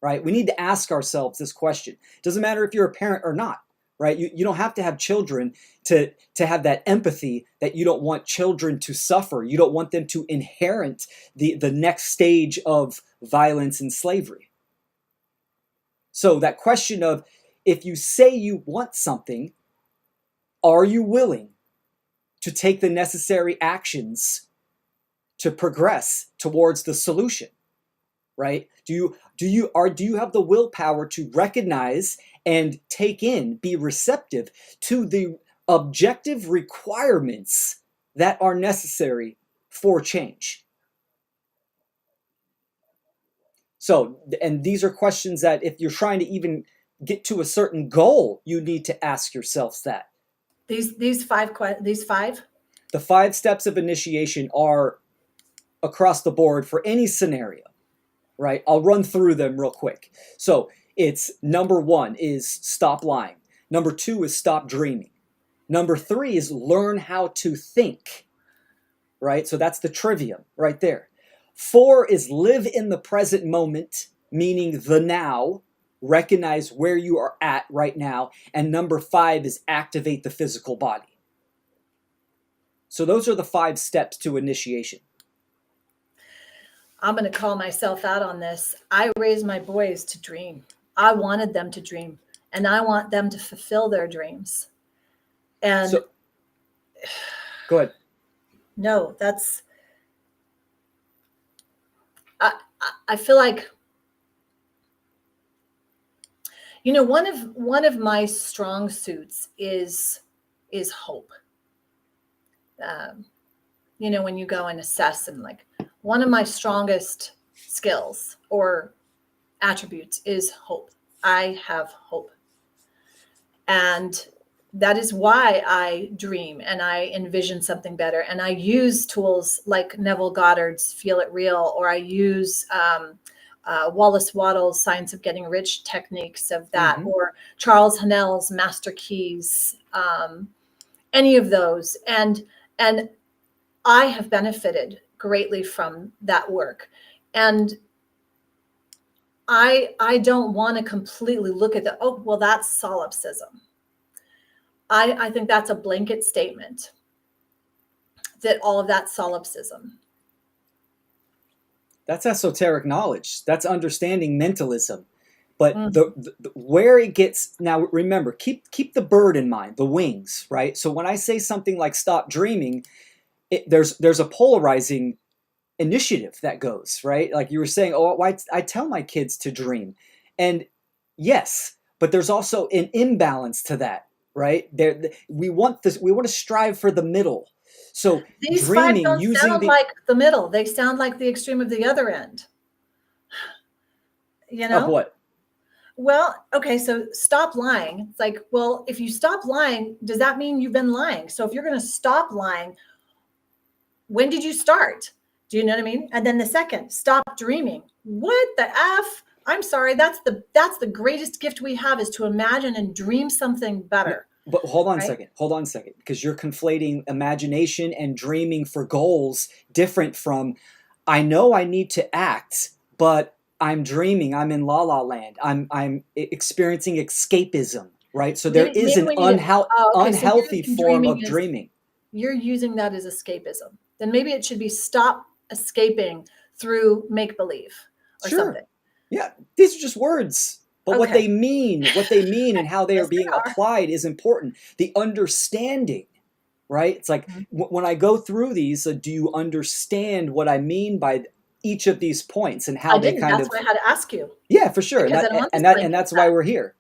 Right? We need to ask ourselves this question. It doesn't matter if you're a parent or not, right? You don't have to have children to have that empathy that you don't want children to suffer. You don't want them to inherit the next stage of violence and slavery. So that question of, if you say you want something, are you willing to take the necessary actions to progress towards the solution? Right? Do you have the willpower to recognize and take in, be receptive to the objective requirements that are necessary for change? So, and these are questions that if you're trying to even get to a certain goal, you need to ask yourselves that. These five. The 5 steps of initiation are across the board for any scenario, right? I'll run through them real quick. So it's number 1 is stop lying. Number 2 is stop dreaming. Number 3 is learn how to think, right? So that's the trivium right there. 4 is live in the present moment, meaning the now. Recognize where you are at right now. And number 5 is activate the physical body. So those are the 5 steps to initiation. I'm going to call myself out on this. I raised my boys to dream. I wanted them to dream, and I want them to fulfill their dreams. And so, go ahead. No, that's, I feel like, you know, one of my strong suits is hope. You know, when you go and assess, and like, one of my strongest skills or attributes is hope. I have hope. And that is why I dream and I envision something better. And I use tools like Neville Goddard's Feel It Real, or I use Wallace Wattles' Science of Getting Rich techniques of that, Mm-hmm. or Charles Hannell's Master Keys, any of those. And I have benefited greatly from that work. And I don't want to completely look at oh, well, that's solipsism. I think that's a blanket statement that all of that's solipsism. That's esoteric knowledge. That's understanding mentalism. But the where it gets, now remember, keep the bird in mind, the wings, right? So when I say something like stop dreaming, there's a polarizing initiative that goes, right? Like you were saying, oh, I tell my kids to dream. And yes, but there's also an imbalance to that, right? We want to strive for the middle. So These five dreaming don't using sound the like the middle. They sound like the extreme of the other end. You of know? what? Well, okay, so stop lying. It's like, well, if you stop lying, does that mean you've been lying? So if you're going to stop lying, when did you start? Do you know what I mean? And then the second, stop dreaming. What the F? I'm sorry. That's the greatest gift we have, is to imagine and dream something No, better, but hold on a right? second. Hold on a second, because you're conflating imagination and dreaming for goals different from I know I need to act, but I'm dreaming. I'm in la la land. I'm experiencing escapism, right? So there is Maybe an we need to. Oh, okay. So you're unhealthy using form dreaming of as, dreaming. you're using that as escapism. Then maybe it should be stop escaping through make believe or Sure. something. Yeah, these are just words. But Okay. what they mean and how they are Yes, they being are. applied is important. The understanding, right? It's like Mhm. when I go through these, do you understand what I mean by each of these points and how I they didn't. kind That's of why I had to ask you, yeah, for sure. because I don't want this And blanket that's why attack. we're here.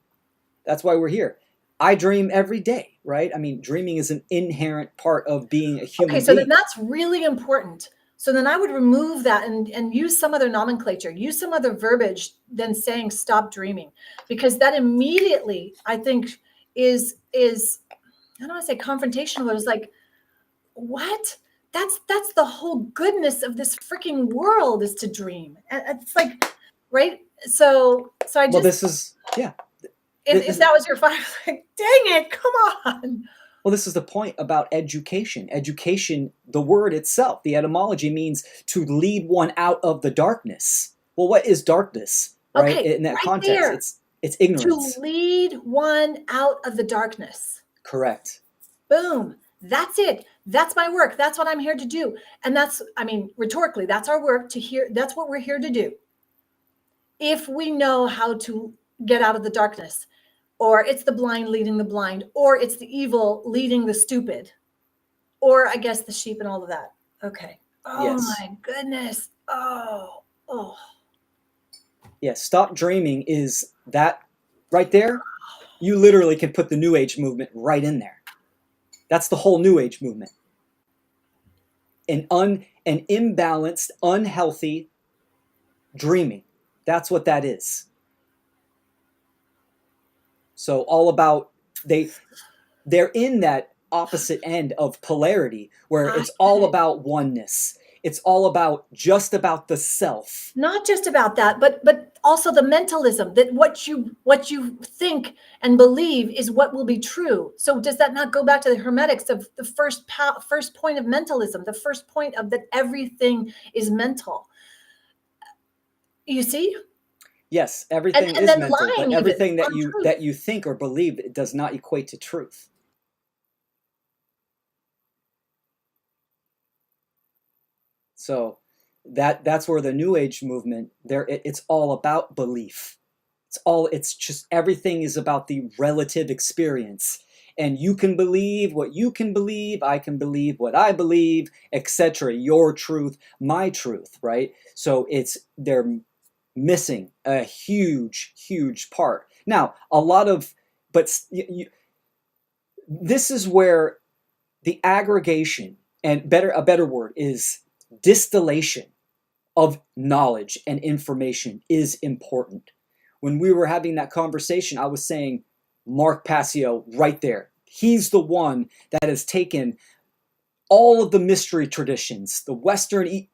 That's why we're here. I dream every day, right? I mean, dreaming is an inherent part of being a Okay, human so then being. that's really important. So then I would remove that and use some other nomenclature, use some other verbiage than saying stop dreaming, because that immediately, I think, is I don't want to say confrontational, but it's like, what? That's the whole goodness of this freaking world, is to dream. And it's like, right? So I Well, just, this is yeah. if that was your final, like, dang it, come on. Well, this is the point about education. Education, the word itself, the etymology means to lead one out of the darkness. Well, what is darkness, right? Okay, In that right context, there. it's To ignorance. lead one out of the darkness. Correct. Boom. That's it. That's my work. That's what I'm here to do. And that's, I mean, rhetorically, that's our work to hear. That's what we're here to do. If we know how to get out of the darkness, or it's the blind leading the blind, or it's the evil leading the stupid, or I guess the sheep and all of that. Okay. Oh Yes. my goodness. Oh. Yes. Stop dreaming is that right there. You literally can put the New Age movement right in there. That's the whole New Age movement. An imbalanced, unhealthy dreaming. That's what that is. So all about they they're in that opposite end of polarity where I it's get all it. about oneness. It's all about just about the self. Not just about that, but also the mentalism, that what you think and believe is what will be true. So does that not go back to the hermetics of the first point of mentalism, the first point of that everything is mental? You see? Yes, and everything and is then mental, but lying even everything on truth. that you think or believe it does not equate to truth. So that's where the New Age movement it's all about belief. It's just everything is about the relative experience. And you can believe what you can believe, I can believe what I believe, etc. Your truth, my truth, right? So they're missing a huge part. Now, a lot of but this is where the aggregation and a better word is distillation of knowledge and information is important. When we were having that conversation, I was saying Mark Passio right there. He's the one that has taken all of the mystery traditions, the Western,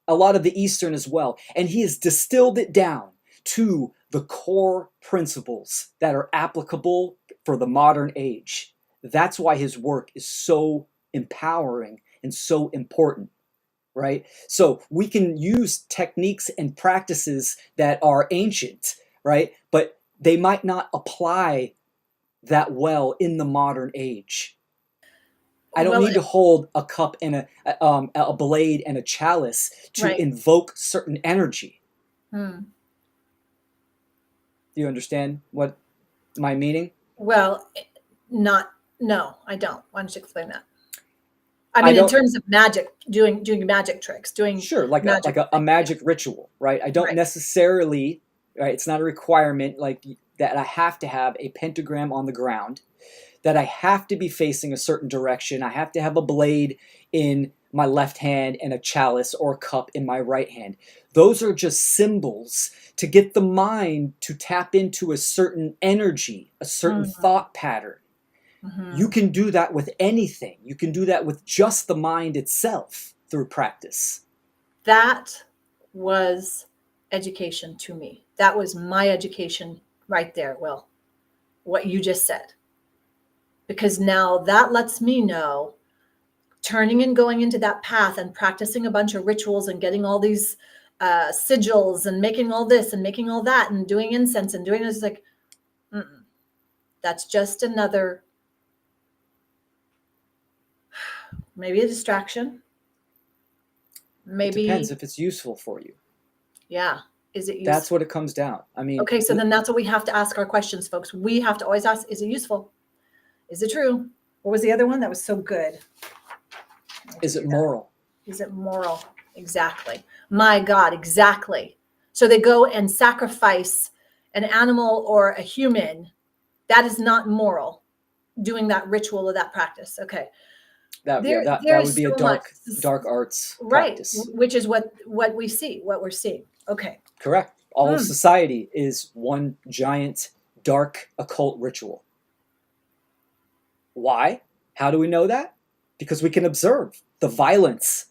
a lot of the Eastern as well, and he has distilled it down to the core principles that are applicable for the modern age. That's why his work is so empowering and so important, right? So we can use techniques and practices that are ancient, right? But they might not apply that well in the modern age. I don't Well, need to hold a cup and a blade and a chalice to right. invoke certain energy. Hmm. Do you understand what my meaning? Well, not, no, I don't. Why don't you explain that? I I mean, in don't terms of magic, doing magic tricks, doing sure like magic a things. Yeah, magic ritual, right? I don't right. necessarily right. It's not a requirement like that I have to have a pentagram on the ground that I have to be facing a certain direction. I have to have a blade in my left hand and a chalice or a cup in my right hand. Those are just symbols to get the mind to tap into a certain energy, a certain thought pattern. You can do that with anything. You can do that with just the mind itself through practice. That was education to me. That was my education right there, Will, what you just said. Because now that lets me know, turning and going into that path and practicing a bunch of rituals and getting all these sigils and making all this and making all that and doing incense and doing this, like, that's just another, maybe a distraction. Maybe. It depends if it's useful for you. Yeah. Is it useful? That's what it comes down. I mean, okay, so then that's what we have to ask our questions, folks. We have to always ask, is it useful? Is it true? What was the other one that was so good? Is it moral? Is it moral? Exactly. My God, exactly. So they go and sacrifice an animal or a human. That is not moral, doing that ritual or that practice. Okay. That would be a dark arts practice. Which is what we see, what we're seeing. Okay. Correct. All of society is one giant dark occult ritual. Why? How do we know that? Because we can observe the violence,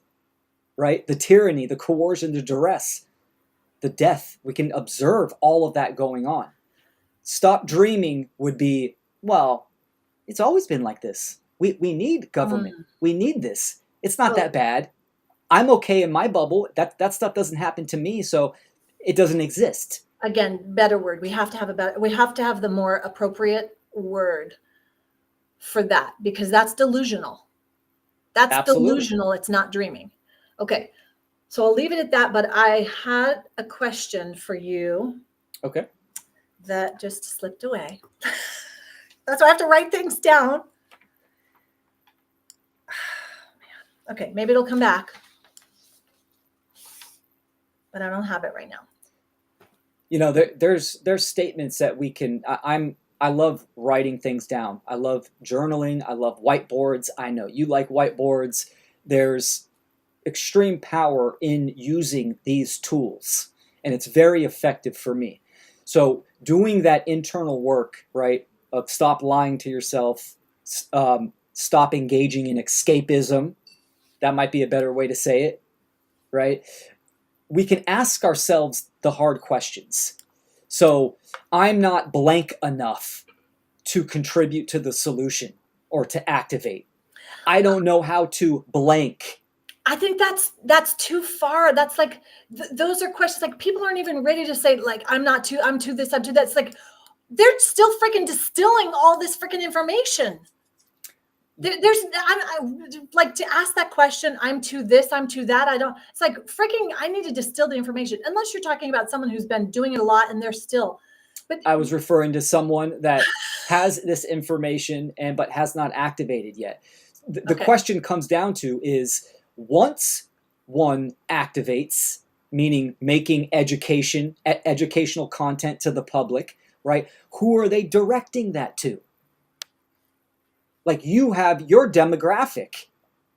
right? The tyranny, the coercion, the duress, the death. We can observe all of that going on. Stop dreaming would be, well, it's always been like this. We need government. We need this. It's not that bad. I'm okay in my bubble. That stuff doesn't happen to me, so it doesn't exist. Again, better word. We have to have the more appropriate word for that, because that's delusional. That's Absolutely. Delusional. It's not dreaming. Okay. So I'll leave it at that, but I had a question for you. Okay. That just slipped away. That's why I have to write things down. Okay, maybe it'll come back. But I don't have it right now. You know, there's statements that we can. I love writing things down. I love journaling. I love whiteboards. I know you like whiteboards. There's extreme power in using these tools, and it's very effective for me. So doing that internal work, right, of stop lying to yourself, stop engaging in escapism. That might be a better way to say it, right? We can ask ourselves the hard questions. So I'm not blank enough to contribute to the solution or to activate. I don't know how to blank. I think that's too far. That's like, those are questions like people aren't even ready to say, like, I'm too this, I'm too that. It's like, they're still freaking distilling all this freaking information. I like to ask that question. I'm to this, I'm to that. It's like freaking, I need to distill the information, unless you're talking about someone who's been doing it a lot and they're still, but I was referring to someone that has this information but has not activated yet. The question comes down to is, once one activates, meaning making educational content to the public, right? Who are they directing that to? Like, you have your demographic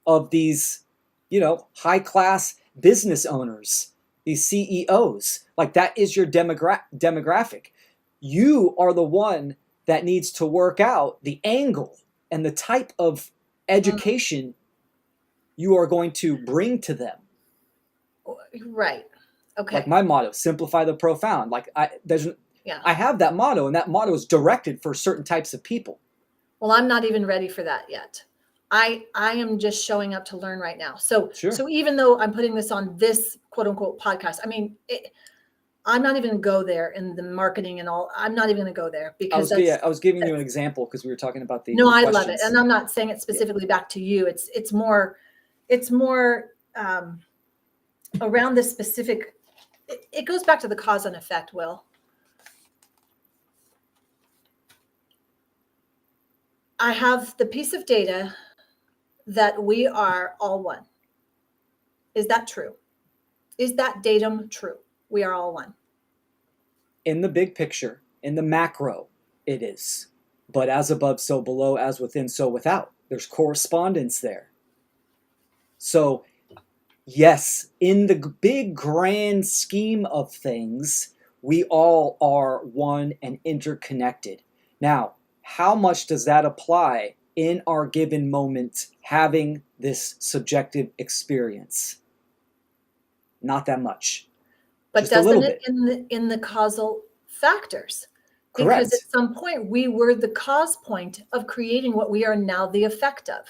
of these, high class business owners, these CEOs. Like, that is your demographic. You are the one that needs to work out the angle and the type of education you are going to bring to them. Right. Okay. Like my motto, simplify the profound. Like I have that motto, and that motto is directed for certain types of people. Well, I'm not even ready for that yet. I am just showing up to learn right now. So, sure. So even though I'm putting this on this quote unquote podcast, I mean, I'm not even going to go there in the marketing and all. I'm not even going to go there because I was giving you an example because we were talking about the I love it, and I'm not saying it specifically back to you. It's more around this specific. It goes back to the cause and effect, Will. I have the piece of data that we are all one. Is that true? Is that datum true? We are all one. In the big picture, in the macro, it is. But as above, so below, as within, so without. There's correspondence there. So, yes, in the big grand scheme of things, we all are one and interconnected. Now, how much does that apply in our given moment having this subjective experience? Not that much. But Just a little doesn't it bit. in the causal factors? Because Correct. at some point we were the cause point of creating what we are now the effect of.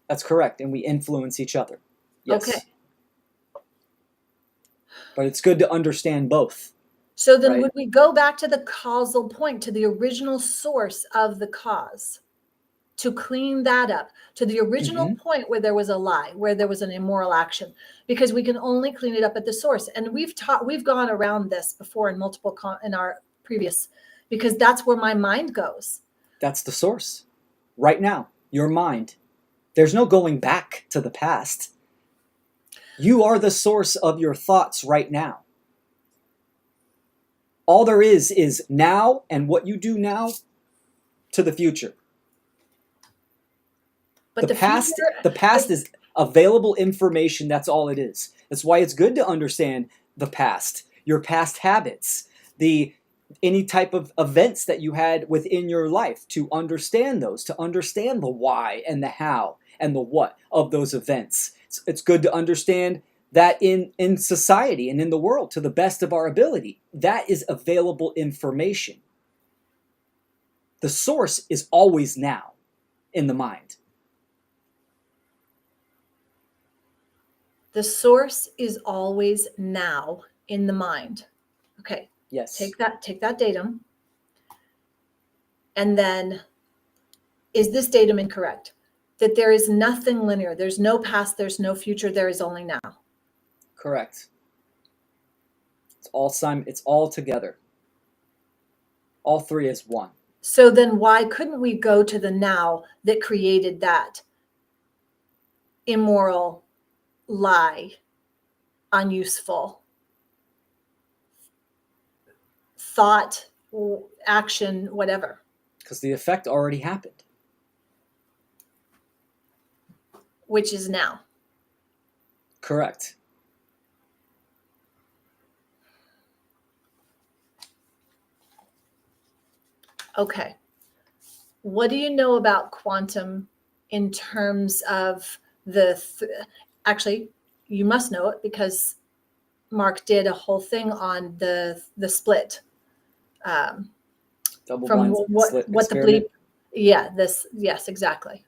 That's correct. And we influence each other. Yes. Okay. But it's good to understand both. So then Right? would we go back to the causal point, to the original source of the cause, to clean that up, to the original point where there was a lie, where there was an immoral action, because we can only clean it up at the source. And we've gone around this before in multiple in our previous, because that's where my mind goes. That's the source. Right now, your mind. There's no going back to the past. You are the source of your thoughts right now. All there is now and what you do now to the future. But the past is available information. That's all it is. That's why it's good to understand the past, your past habits, any type of events that you had within your life, to understand those, to understand the why and the how and the what of those events. It's good to understand that in society and in the world to the best of our ability. That is available information. The source is always now in the mind. The source is always now in the mind. Okay. Yes. Take that datum. And then, is this datum incorrect? That there is nothing linear. There's no past, there's no future, there is only now. Correct. It's all together. All three is one. So then why couldn't we go to the now that created that immoral, lie, unuseful thought, action, whatever? Because the effect already happened. Which is now. Correct. Okay. What do you know about quantum in terms of actually, you must know it because Mark did a whole thing on the split. Double From blind what slit the experiment. bleep. Yeah, yes, exactly.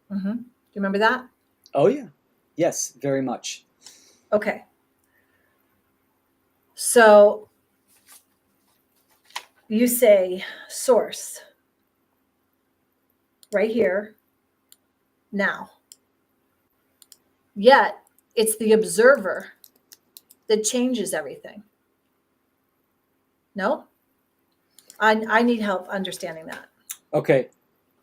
Do you remember that? Oh yeah. Yes, very much. Okay. So you say source right here now. Yet it's the observer that changes everything. No? I need help understanding that. Okay.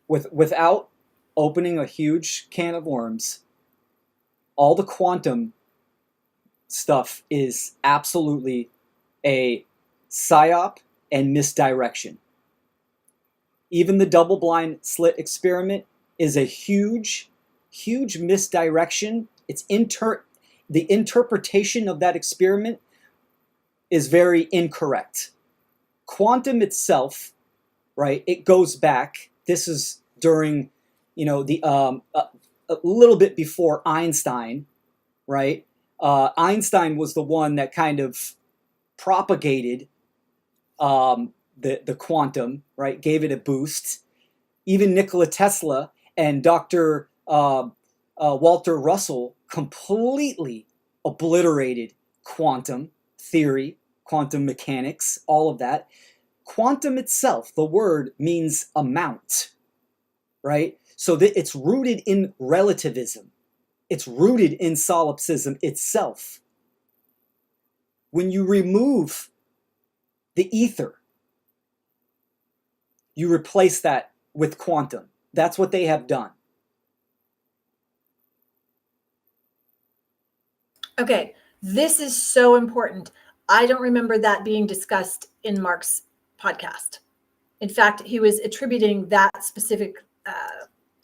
Without opening a huge can of worms, all the quantum stuff is absolutely a psyop and misdirection. Even the double blind slit experiment is a huge misdirection. The interpretation of that experiment is very incorrect. Quantum itself, right? It goes back. This is during, a little bit before Einstein, right? Einstein was the one that kind of propagated the quantum, right? Gave it a boost. Even Nikola Tesla and Dr. Walter Russell completely obliterated quantum theory, quantum mechanics, all of that. Quantum itself, the word means amount, right? So that it's rooted in relativism. It's rooted in solipsism itself. When you remove the ether, you replace that with quantum. That's what they have done. Okay, this is so important. I don't remember that being discussed in Mark's podcast. In fact, he was attributing that specific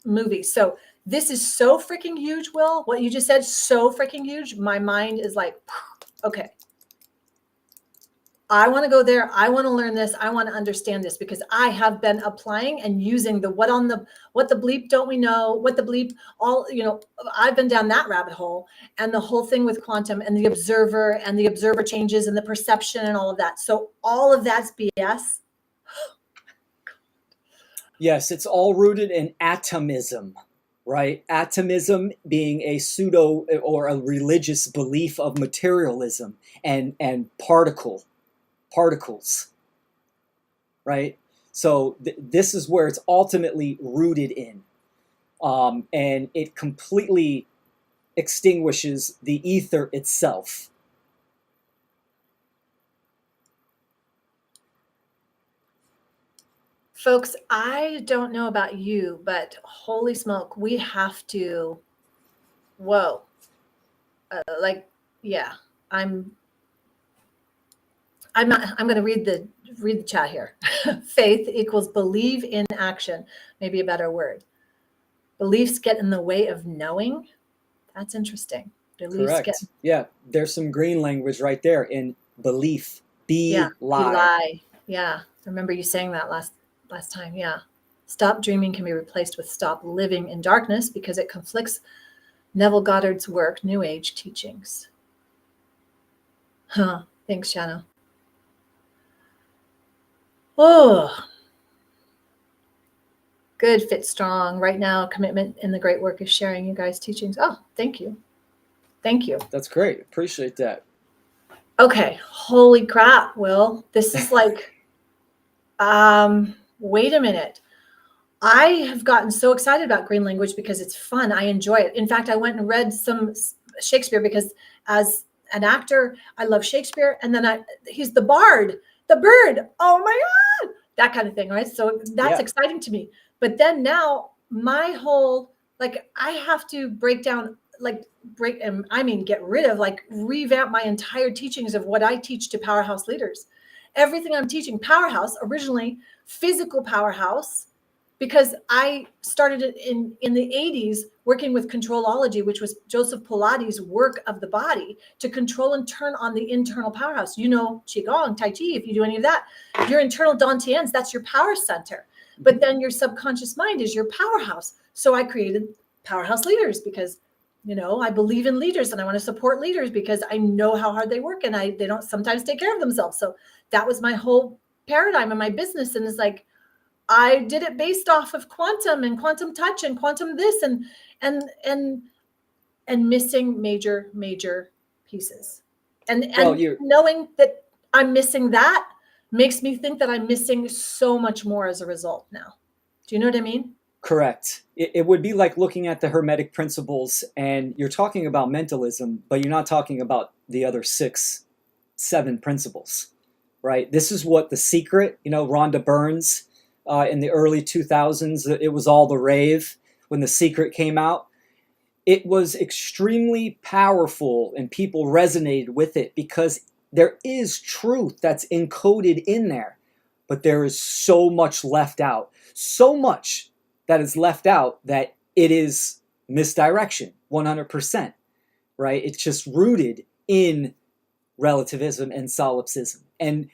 movie. So this is so freaking huge, Will. What you just said, so freaking huge. My mind is like, okay, I want to go there. I want to learn this. I want to understand this because I have been applying and using the what the bleep don't we know, what the bleep all, I've been down that rabbit hole, and the whole thing with quantum and the observer changes and the perception and all of that. So all of that's BS. Yes, it's all rooted in atomism, right? Atomism being a pseudo or a religious belief of materialism and particles, right? So this is where it's ultimately rooted in, and it completely extinguishes the ether itself. Folks, I don't know about you, but holy smoke, we have to, whoa, yeah, I'm going to read the chat here. Faith equals believe in action, maybe a better word. Beliefs get in the way of knowing. That's interesting. Beliefs Correct. Yeah, there's some green language right there in belief. Be lie. Yeah, I remember you saying that last time. Yeah. Stop dreaming can be replaced with stop living in darkness because it conflicts Neville Goddard's work, New Age teachings. Huh. Thanks, Shanna. Oh, good, fit strong. Right now, commitment in the great work is sharing you guys' teachings. Oh, thank you. Thank you. That's great. Appreciate that. Okay. Holy crap, Will. This is like, wait a minute. I have gotten so excited about green language because it's fun. I enjoy it. In fact, I went and read some Shakespeare because as an actor, I love Shakespeare. And then he's the bard, the bird. Oh my God, that kind of thing, right? So that's exciting to me. But then now my whole, I have to break down, get rid of, revamp my entire teachings of what I teach to powerhouse leaders. Everything I'm teaching, powerhouse, originally physical powerhouse, because I started it in the 80s working with Controlology, which was Joseph Pilates' work of the body to control and turn on the internal powerhouse. Qigong, Tai Chi, if you do any of that, your internal dantians, that's your power center. But then your subconscious mind is your powerhouse. So I created Powerhouse Leaders because, I believe in leaders and I want to support leaders because I know how hard they work and they don't sometimes take care of themselves. So that was my whole paradigm in my business. And it's like, I did it based off of quantum and quantum touch and quantum this and missing major pieces. And knowing that I'm missing that makes me think that I'm missing so much more as a result now. Do you know what I mean? Correct. It would be like looking at the Hermetic principles and you're talking about mentalism, but you're not talking about the other 7 principles, right? This is what The Secret, Rhonda Byrne's, in the early 2000s, it was all the rave when The Secret came out. It was extremely powerful and people resonated with it because there is truth that's encoded in there, but there is so much left out. So much that is left out that it is misdirection, 100%, right? It's just rooted in relativism and solipsism. And,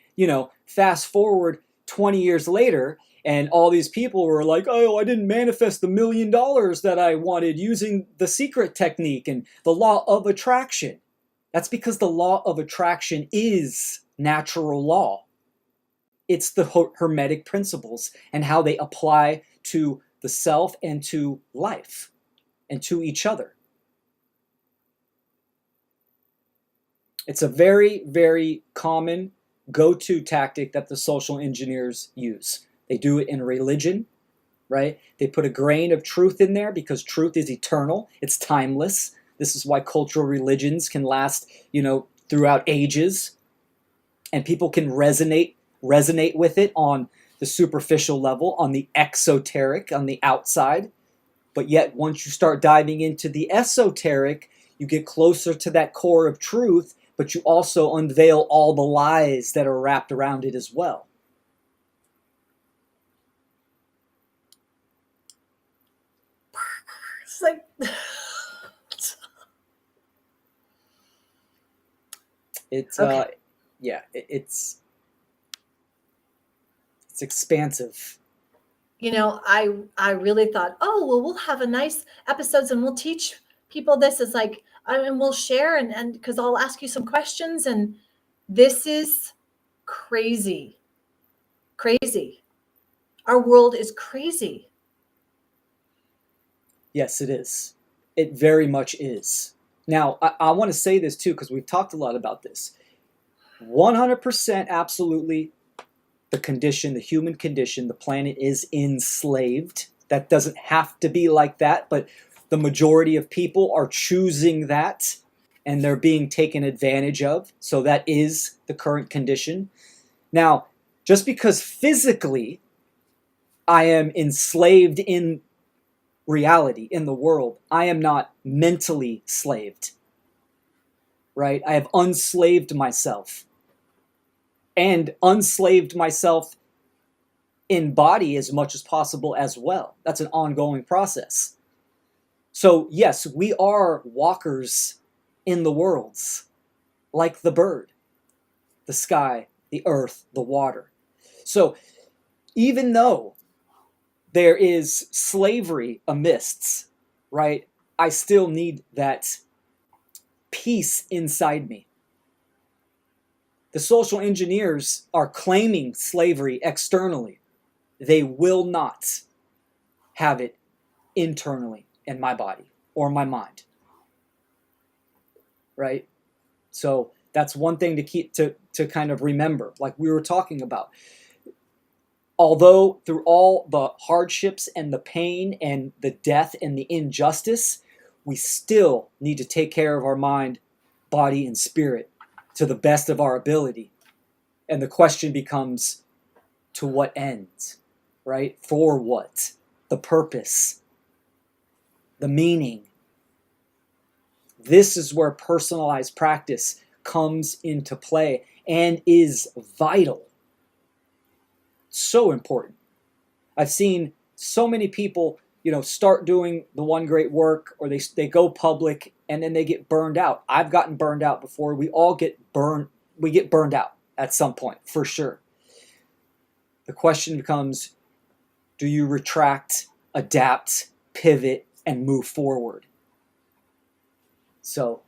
fast forward 20 years later, and all these people were like, oh, I didn't manifest the $1 million that I wanted using the secret technique and the law of attraction. That's because the law of attraction is natural law. It's the Hermetic principles and how they apply to the self and to life and to each other. It's a very, very common go-to tactic that the social engineers use. They do it in religion, right? They put a grain of truth in there because truth is eternal. It's timeless. This is why cultural religions can last, throughout ages. And people can resonate with it on the superficial level, on the exoteric, on the outside. But yet, once you start diving into the esoteric, you get closer to that core of truth, but you also unveil all the lies that are wrapped around it as well. It's Okay. yeah, it's expansive. I really thought, oh, well, we'll have a nice episodes and we'll teach people this is like, and we'll share and because I'll ask you some questions and this is crazy, crazy. Our world is crazy. Yes, it is. It very much is. Now, I want to say this too, because we've talked a lot about this. 100% absolutely, the condition, the human condition, the planet is enslaved. That doesn't have to be like that, but the majority of people are choosing that and they're being taken advantage of. So that is the current condition. Now, just because physically I am enslaved in reality, in the world, I am not mentally slaved, right? I have unslaved myself and unslaved myself in body as much as possible as well. That's an ongoing process. So, yes, we are walkers in the worlds, like the bird, the sky, the earth, the water. So, even though there is slavery amidst, right, I still need that peace inside me. The social engineers are claiming slavery externally. They will not have it internally in my body or my mind, right? So that's one thing to keep to kind of remember, like we were talking about. Although through all the hardships and the pain and the death and the injustice, we still need to take care of our mind, body, and spirit to the best of our ability. And the question becomes, to what end, right? For what? The purpose, the meaning. This is where personalized practice comes into play and is vital. So important. I've seen so many people, start doing the one great work, or they go public and then they get burned out. I've gotten burned out before. We all get burned. We get burned out at some point, for sure. The question becomes, do you retract, adapt, pivot, and move forward? So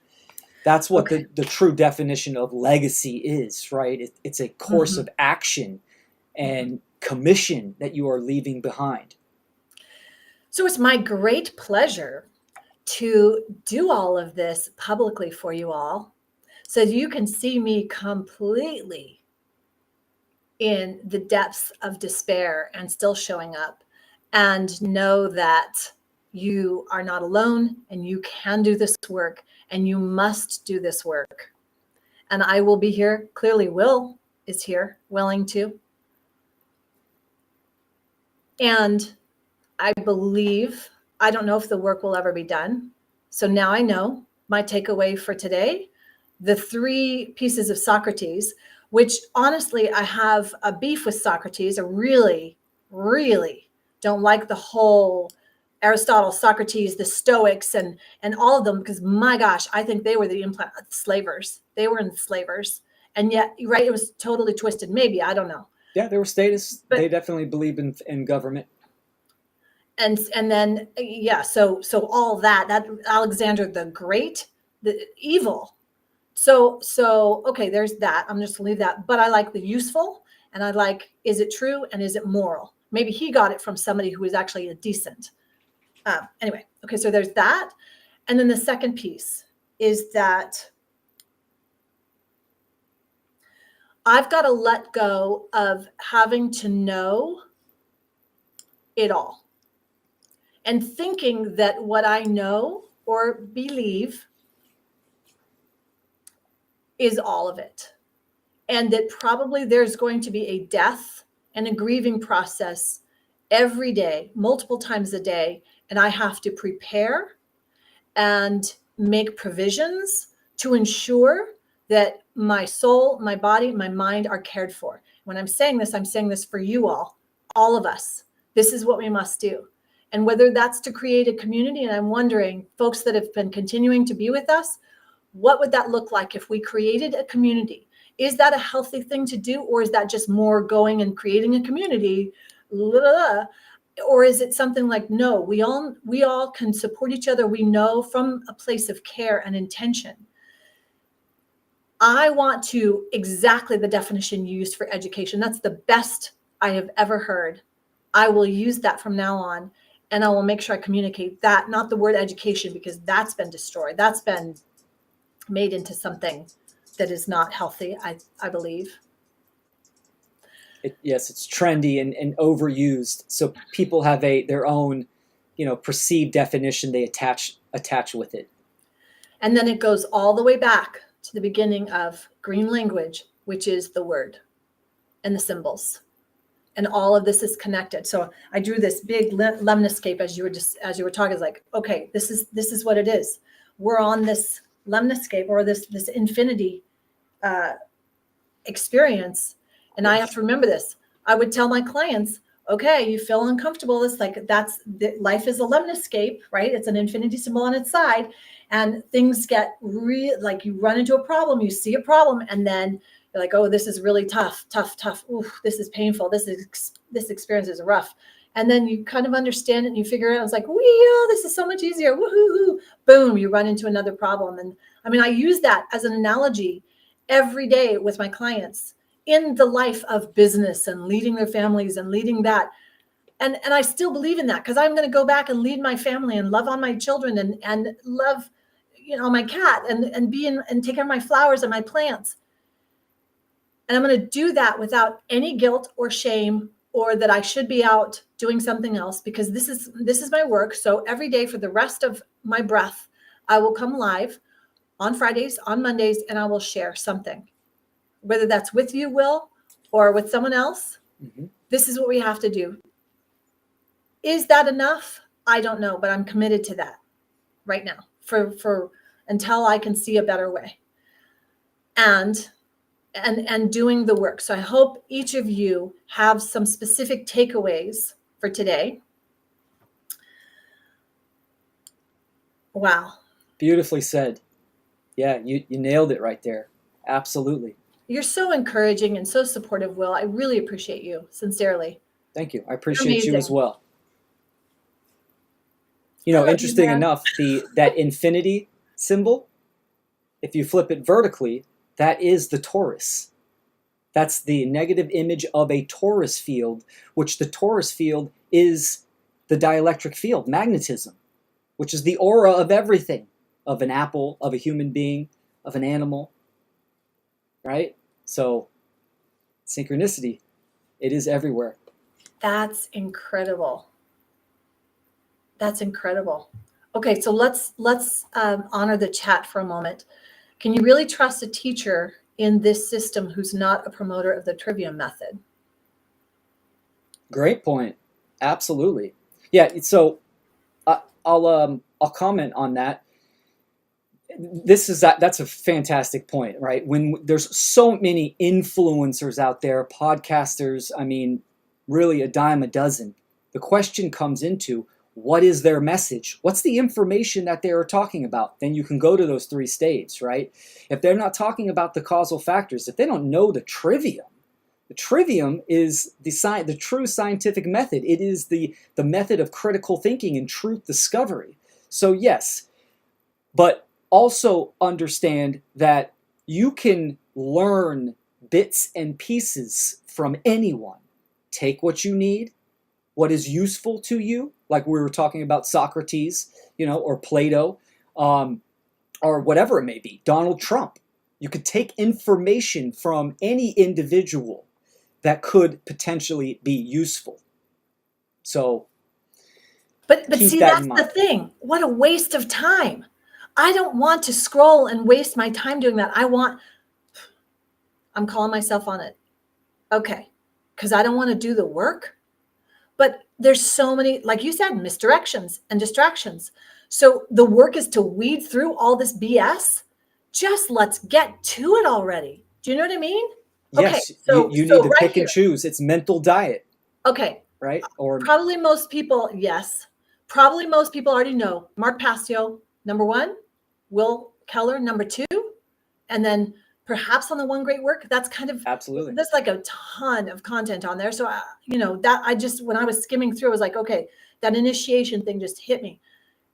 that's what Okay. the true definition of legacy is, right? It's a course Mhm. of action and commission that you are leaving behind. So it's my great pleasure to do all of this publicly for you all so you can see me completely in the depths of despair and still showing up and know that you are not alone and you can do this work and you must do this work. And I will be here. Clearly, Will is here, willing to. And I believe, I don't know if the work will ever be done. So now I know my takeaway for today, the three pieces of Socrates, which honestly, I have a beef with Socrates. I really, really don't like the whole Aristotle, Socrates, the Stoics, and all of them, because my gosh, I think they were the slavers. They were enslavers. And yet, right, it was totally twisted. Maybe, I don't know. Yeah, they were statists. They But definitely believe in government. and then yeah, so all that Alexander the Great, the evil. So okay, there's that. I'm just gonna leave that. But I like the useful, and I like, is it true and is it moral? Maybe he got it from somebody who is actually a decent. Anyway, okay, so there's that. And then the second piece is that I've got to let go of having to know it all and thinking that what I know or believe is all of it. And that probably there's going to be a death and a grieving process every day, multiple times a day. And I have to prepare and make provisions to ensure that my soul, my body, my mind are cared for. When I'm saying this for you all of us. This is what we must do. And whether that's to create a community, and I'm wondering, folks that have been continuing to be with us, What would that look like if we created a community? Is that a healthy thing to do? Or is that just more going and creating a community? Blah, blah, blah. Or is it something like, no, we all can support each other. We know from a place of care and intention. I want to exactly the definition you used for education. That's the best I have ever heard. I will use that from now on, and I will make sure I communicate that, not the word education, because that's been destroyed. That's been made into something that is not healthy, I believe. Yes, it's trendy and overused. So people have their own, perceived definition they attach with it. And then it goes all the way back to the beginning of green language, which is the word and the symbols. And all of this is connected. So I drew this big lemniscape as you were talking. It's like, okay, this is what it is. We're on this lemniscape, or this infinity experience. And I have to remember this. I would tell my clients, okay, you feel uncomfortable. It's like life is a lemniscape, right? It's an infinity symbol on its side. And things get like you run into a problem, you see a problem, and then you're like, oh, this is really tough. Ooh, this is painful. This experience is rough. And then you kind of understand it and you figure it out. It's like, oh, this is so much easier. Woohoo! Boom, you run into another problem. And I mean, I use that as an analogy every day with my clients in the life of business and leading their families and leading that. And I still believe in that, because I'm going to go back and lead my family and love on my children and love, my cat and be and take care of my flowers and my plants. And I'm going to do that without any guilt or shame, or that I should be out doing something else, because this is my work. So every day for the rest of my breath, I will come live on Fridays, on Mondays, and I will share something, whether that's with you, Will, or with someone else. Mm-hmm. This is what we have to do. Is that enough? I don't know, but I'm committed to that right now for until I can see a better way. And doing the work. So I hope each of you have some specific takeaways for today. Wow. Beautifully said. Yeah, you nailed it right there. Absolutely. You're so encouraging and so supportive, Will. I really appreciate you, sincerely. Thank you. I appreciate you as well. Love interesting you, enough, that infinity symbol, if you flip it vertically, that is the torus. That's the negative image of a torus field, which the torus field is the dielectric field, magnetism, which is the aura of everything, of an apple, of a human being, of an animal, right? So synchronicity, it is everywhere. That's incredible. That's incredible. Okay, so let's honor the chat for a moment. Can you really trust a teacher in this system who's not a promoter of the trivium method? Great point. Absolutely. Yeah. So I'll comment on that. That's a fantastic point, right? When there's so many influencers out there, podcasters, I mean, really a dime a dozen. The question comes into, what is their message? What's the information that they are talking about? Then you can go to those 3 states, right? If they're not talking about the causal factors, if they don't know the trivium is the true scientific method. It is the method of critical thinking and truth discovery. So yes, but also understand that you can learn bits and pieces from anyone. Take what you need, what is useful to you, like we were talking about Socrates, or Plato, or whatever it may be, Donald Trump. You could take information from any individual that could potentially be useful. So, but see, that's the thing. What a waste of time. I don't want to scroll and waste my time doing that. I'm calling myself on it. Okay, because I don't want to do the work. But there's so many, like you said, misdirections and distractions. So the work is to weed through all this BS. Just let's get to it already. Do you know what I mean? Yes, okay, so you need to right pick and choose. It's mental diet. Okay. Right? Or probably most people, yes. Probably most people already know Mark Passio, number 1, Will Keller, number 2, And then perhaps on the One Great Work, that's kind of, Absolutely. there's like a ton of content on there. So, that I just, when I was skimming through, I was like, okay, that initiation thing just hit me.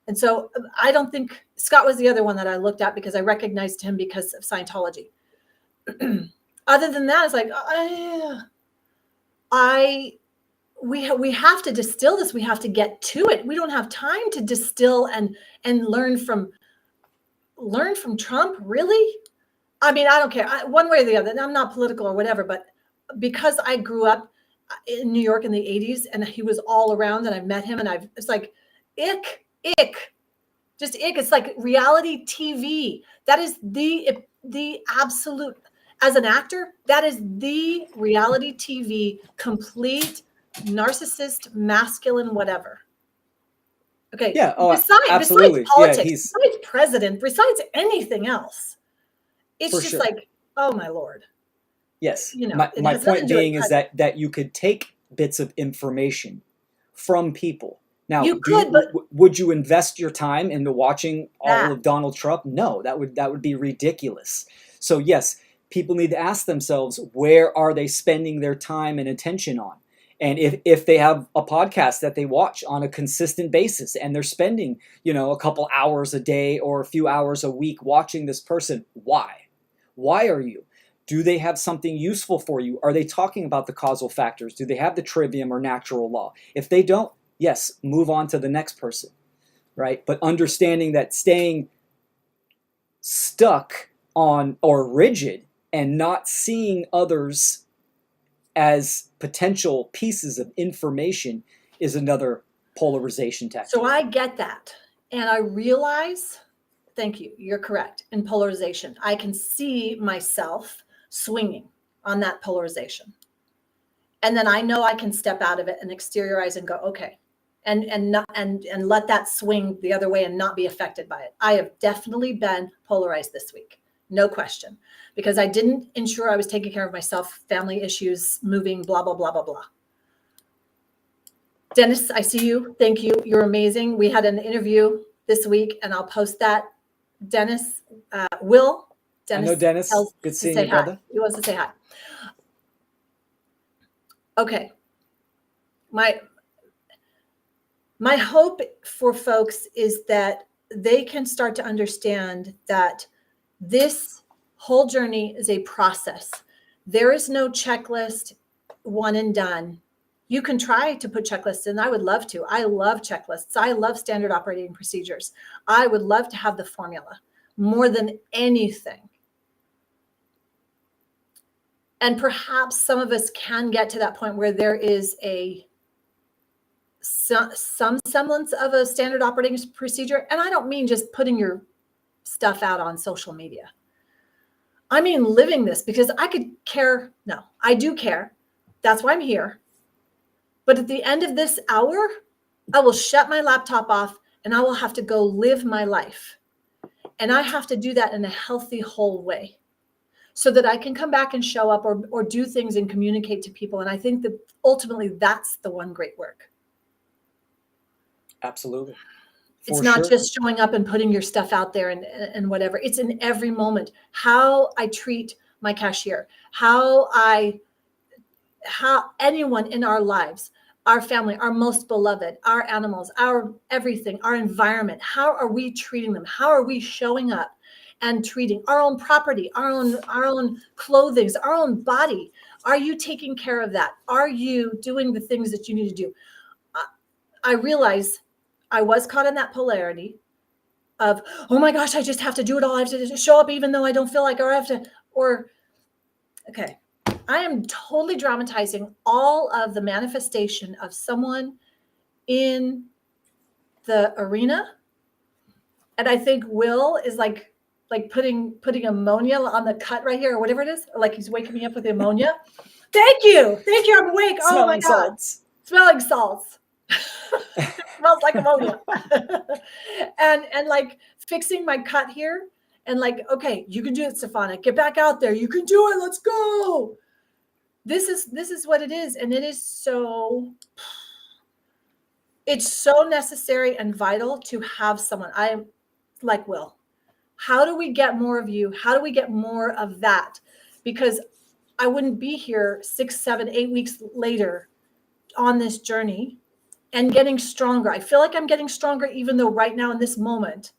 And so I don't think Scott was the other one that I looked at because I recognized him because of Scientology. Other than that, it's like, we have to distill this. We have to get to it. We don't have time to distill and learn from Trump. Really? I mean, I don't care one way or the other. I'm not political or whatever, but because I grew up in New York in the 80s and he was all around and I met him and it's like, ick, just ick. It's like reality TV. That is the absolute, as an actor, that is the reality TV, complete narcissist, masculine, whatever. Okay. Yeah. Oh, Besides absolutely. Yeah, politics, besides president, besides anything else, it's for just sure. like, oh my Lord. Yes. You know, My point being is that you could take bits of information from people. Now, you could, but would you invest your time into watching all that, of Donald Trump? No, that would be ridiculous. So yes, people need to ask themselves, where are they spending their time and attention on? And if they have a podcast that they watch on a consistent basis and they're spending, a couple hours a day or a few hours a week watching this person, why? Why are you? Do they have something useful for you? Are they talking about the causal factors? Do they have the trivium or natural law? If they don't, yes, move on to the next person, right? But understanding that staying stuck on or rigid and not seeing others as potential pieces of information is another polarization tactic. so I get that. And I realize, thank you, you're correct, in polarization. I can see myself swinging on that polarization. And then I know I can step out of it and exteriorize and go, okay, and let that swing the other way and not be affected by it. I have definitely been polarized this week, no question, because I didn't ensure I was taking care of myself, family issues, moving, blah, blah, blah, blah, blah. Dennis, I see you. Thank you. You're amazing. We had an interview this week and I'll post that. Dennis, Will. Dennis, I know Dennis. Good seeing you, brother. He wants to say hi. Okay. My hope for folks is that they can start to understand that this whole journey is a process. There is no checklist, one and done. You can try to put checklists in. I would love to. I love checklists. I love standard operating procedures. I would love to have the formula more than anything. And perhaps some of us can get to that point where there is some semblance of a standard operating procedure. And I don't mean just putting your stuff out on social media. I mean living this, because I could care. No, I do care. That's why I'm here. But at the end of this hour, I will shut my laptop off and I will have to go live my life. And I have to do that in a healthy, whole way so that I can come back and show up or do things and communicate to people. And I think that ultimately that's the one great work. Absolutely. It's not just showing up and putting your stuff out there and whatever. It's in every moment. How I treat my cashier, how anyone in our lives, our family, our most beloved, our animals, our everything, our environment, how are we treating them? How are we showing up and treating our own property, our own clothing, our own body? Are you taking care of that? Are you doing the things that you need to do? I realize I was caught in that polarity of, oh my gosh, I just have to do it all. I have to show up even though I don't feel like, okay. I am totally dramatizing all of the manifestation of someone in the arena. And I think Will is like putting ammonia on the cut right here or whatever it is. Like he's waking me up with ammonia. Thank you. I'm awake. Oh my God. Salts. Smelling salts. Smells like ammonia. and like fixing my cut here and like, okay, you can do it, Stefana. Get back out there. You can do it. Let's go. This is what it is. And it's so necessary and vital to have someone. I like Will. How do we get more of you? How do we get more of that? Because I wouldn't be here 6, 7, 8 weeks later on this journey and getting stronger. I feel like I'm getting stronger, even though right now in this moment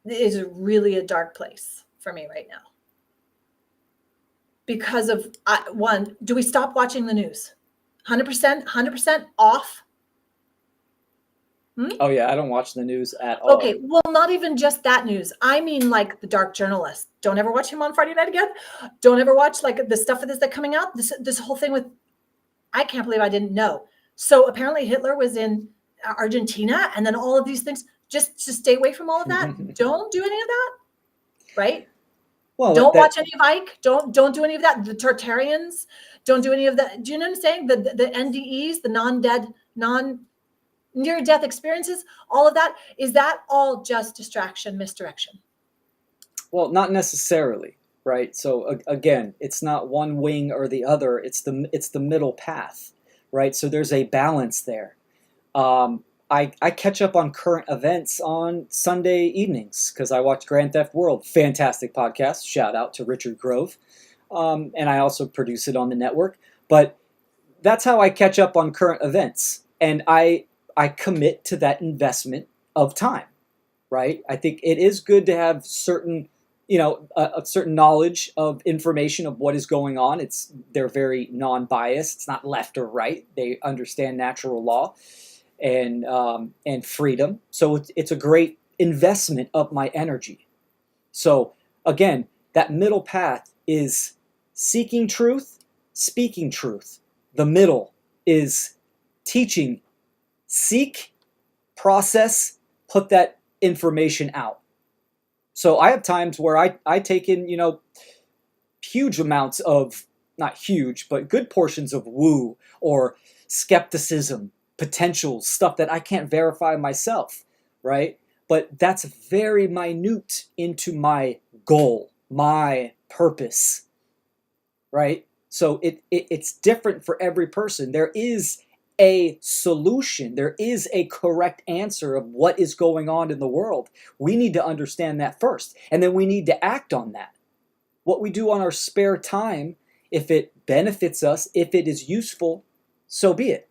is really a dark place for me right now. Because of one, do we stop watching the news? 100% off. Oh yeah, I don't watch the news at all. Okay, well, not even just that news. I mean, like the dark journalist. Don't ever watch him on Friday night again. Don't ever watch like the stuff that's coming out. This whole thing with, I can't believe I didn't know. So apparently Hitler was in Argentina, and then all of these things. Just to stay away from all of that. Don't do any of that, right? Well, don't watch any of Ike. Don't do any of that. The Tartarians. Don't do any of that. Do you know what I'm saying? The NDEs, the non-dead, near-death experiences, all of that, is that all just distraction, misdirection? Well, not necessarily, right? So again, it's not one wing or the other. It's the middle path, right? So there's a balance there. I catch up on current events on Sunday evenings because I watch Grand Theft World. Fantastic podcast. Shout out to Richard Grove. And I also produce it on the network. But that's how I catch up on current events. And I commit to that investment of time, right? I think it is good to have certain, a certain knowledge of information of what is going on. They're very non-biased. It's not left or right. They understand natural law and freedom. So it's a great investment of my energy. So again, that middle path is seeking truth, speaking truth. The middle is teaching, seek, process, put that information out. So I have times where I take in, huge amounts of, not huge, but good portions of woo or skepticism, potential stuff that I can't verify myself, right? But that's very minute into my goal, my purpose, right? So it's different for every person. There is a solution. There is a correct answer of what is going on in the world. We need to understand that first, and then we need to act on that. What we do on our spare time, if it benefits us, if it is useful, so be it.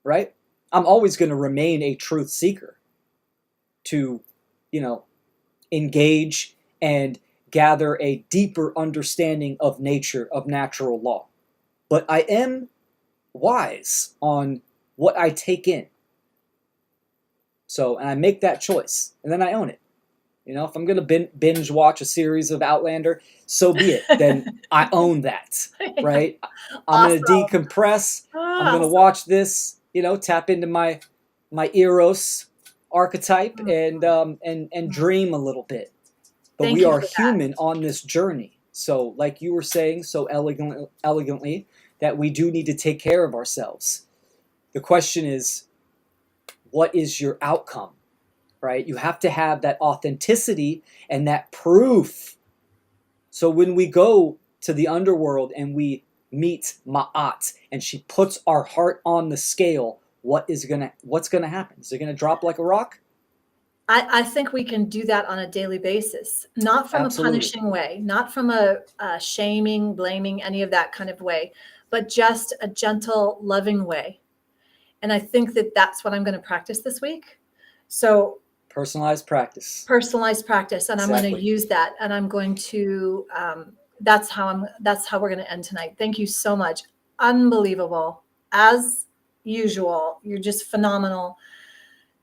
Right? I'm always going to remain a truth seeker to, engage and gather a deeper understanding of nature, of natural law. But I am wise on what I take in. So, and I make that choice, and then I own it. If I'm going to binge watch a series of Outlander, so be it. Then I own that, right? I'm going to decompress. I'm going to watch this, tap into my Eros archetype and dream a little bit. But we are human on this journey. So, like you were saying so elegantly, that we do need to take care of ourselves. The question is, what is your outcome? Right? You have to have that authenticity and that proof. So when we go to the underworld and we meet Ma'at and she puts our heart on the scale, what's gonna happen? Is it gonna drop like a rock? I think we can do that on a daily basis, not from Absolutely. a punishing way, not from a shaming, blaming, any of that kind of way, but just a gentle, loving way. And I think that that's what I'm going to practice this week. So personalized practice. And exactly. I'm going to use that, and I'm going to that's how we're going to end tonight. Thank you so much. Unbelievable. As usual, you're just phenomenal.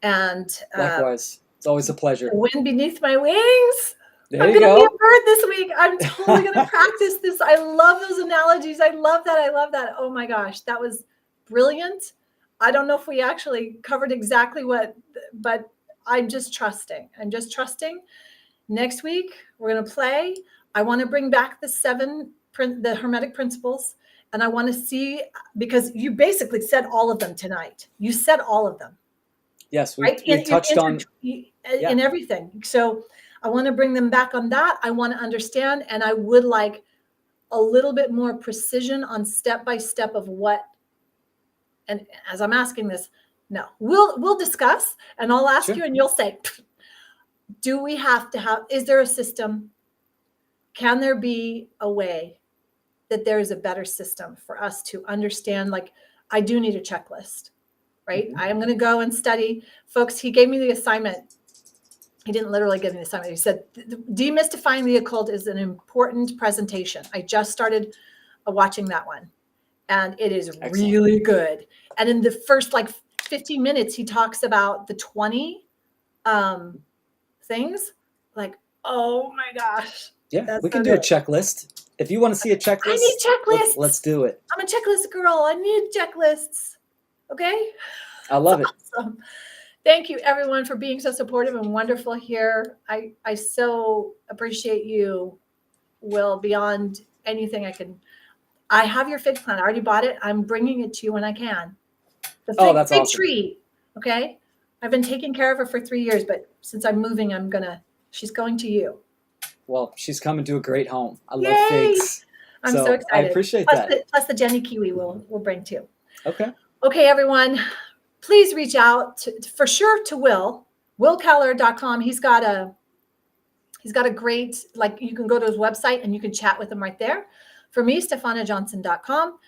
And likewise, it's always a pleasure. The wind beneath my wings. There I'm you going go. to be a bird this week. I'm totally going to practice this. I love those analogies. I love that. Oh my gosh, that was brilliant. I don't know if we actually covered exactly but I'm just trusting. Next week, we're going to play. I want to bring back the Hermetic principles. And I want to see, because you basically said all of them tonight. You said all of them. Yes, we touched on in everything. So I want to bring them back on that. I want to understand, and I would like a little bit more precision on step by step of what. And as I'm asking this, No. We'll discuss, and I'll ask Sure. you, and you'll say, do we have to have, is there a system? Can there be a way that there is a better system for us to understand? Like, I do need a checklist, right? Mhm. I am going to go and study. Folks, he gave me the assignment. He didn't literally give me the assignment. He said, demystifying the occult is an important presentation. I just started watching that one, and it is Excellent. really good. And in the first like 15 minutes, he talks about the 20 things. Like, oh my gosh. Yeah, That's we so can do a good. checklist. If you want to see a I checklist, need checklists. let's do it. I'm a checklist girl. I need checklists. Okay. I love it. Awesome. Thank you, everyone, for being so supportive and wonderful here. I so appreciate you, Will, beyond anything I can. I have your fig plant. I already bought it. I'm bringing it to you when I can. The Oh, that's fig awesome. tree. Okay. I've been taking care of her for 3 years, but since I'm moving, she's going to you. Well, she's coming to a great home. I love Yay! figs. I'm so excited. I appreciate that. Plus the Jenny Kiwi we'll bring too. Okay. Okay, everyone. Please reach out for sure to willkeller.com. He's got a great, like, you can go to his website and you can chat with him right there. For me, stefanajohnson.com.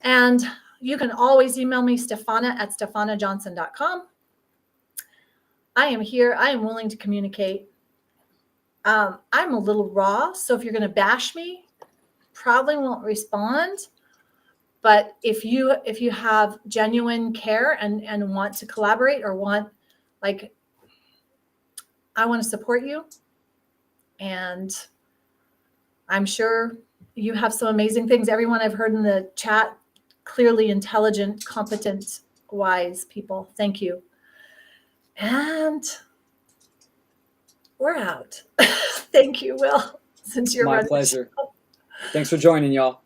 And you can always email me, stefana@stefanajohnson.com. I am here. I am willing to communicate. I'm a little raw, so if you're going to bash me, probably won't respond. But if you have genuine care and want to collaborate, or want, like, I want to support you, and I'm sure you have some amazing things. Everyone I've heard in the chat, clearly intelligent, competent, wise people. Thank you. And we're out. Thank you, Will, since you're My running. pleasure. Thanks for joining, y'all.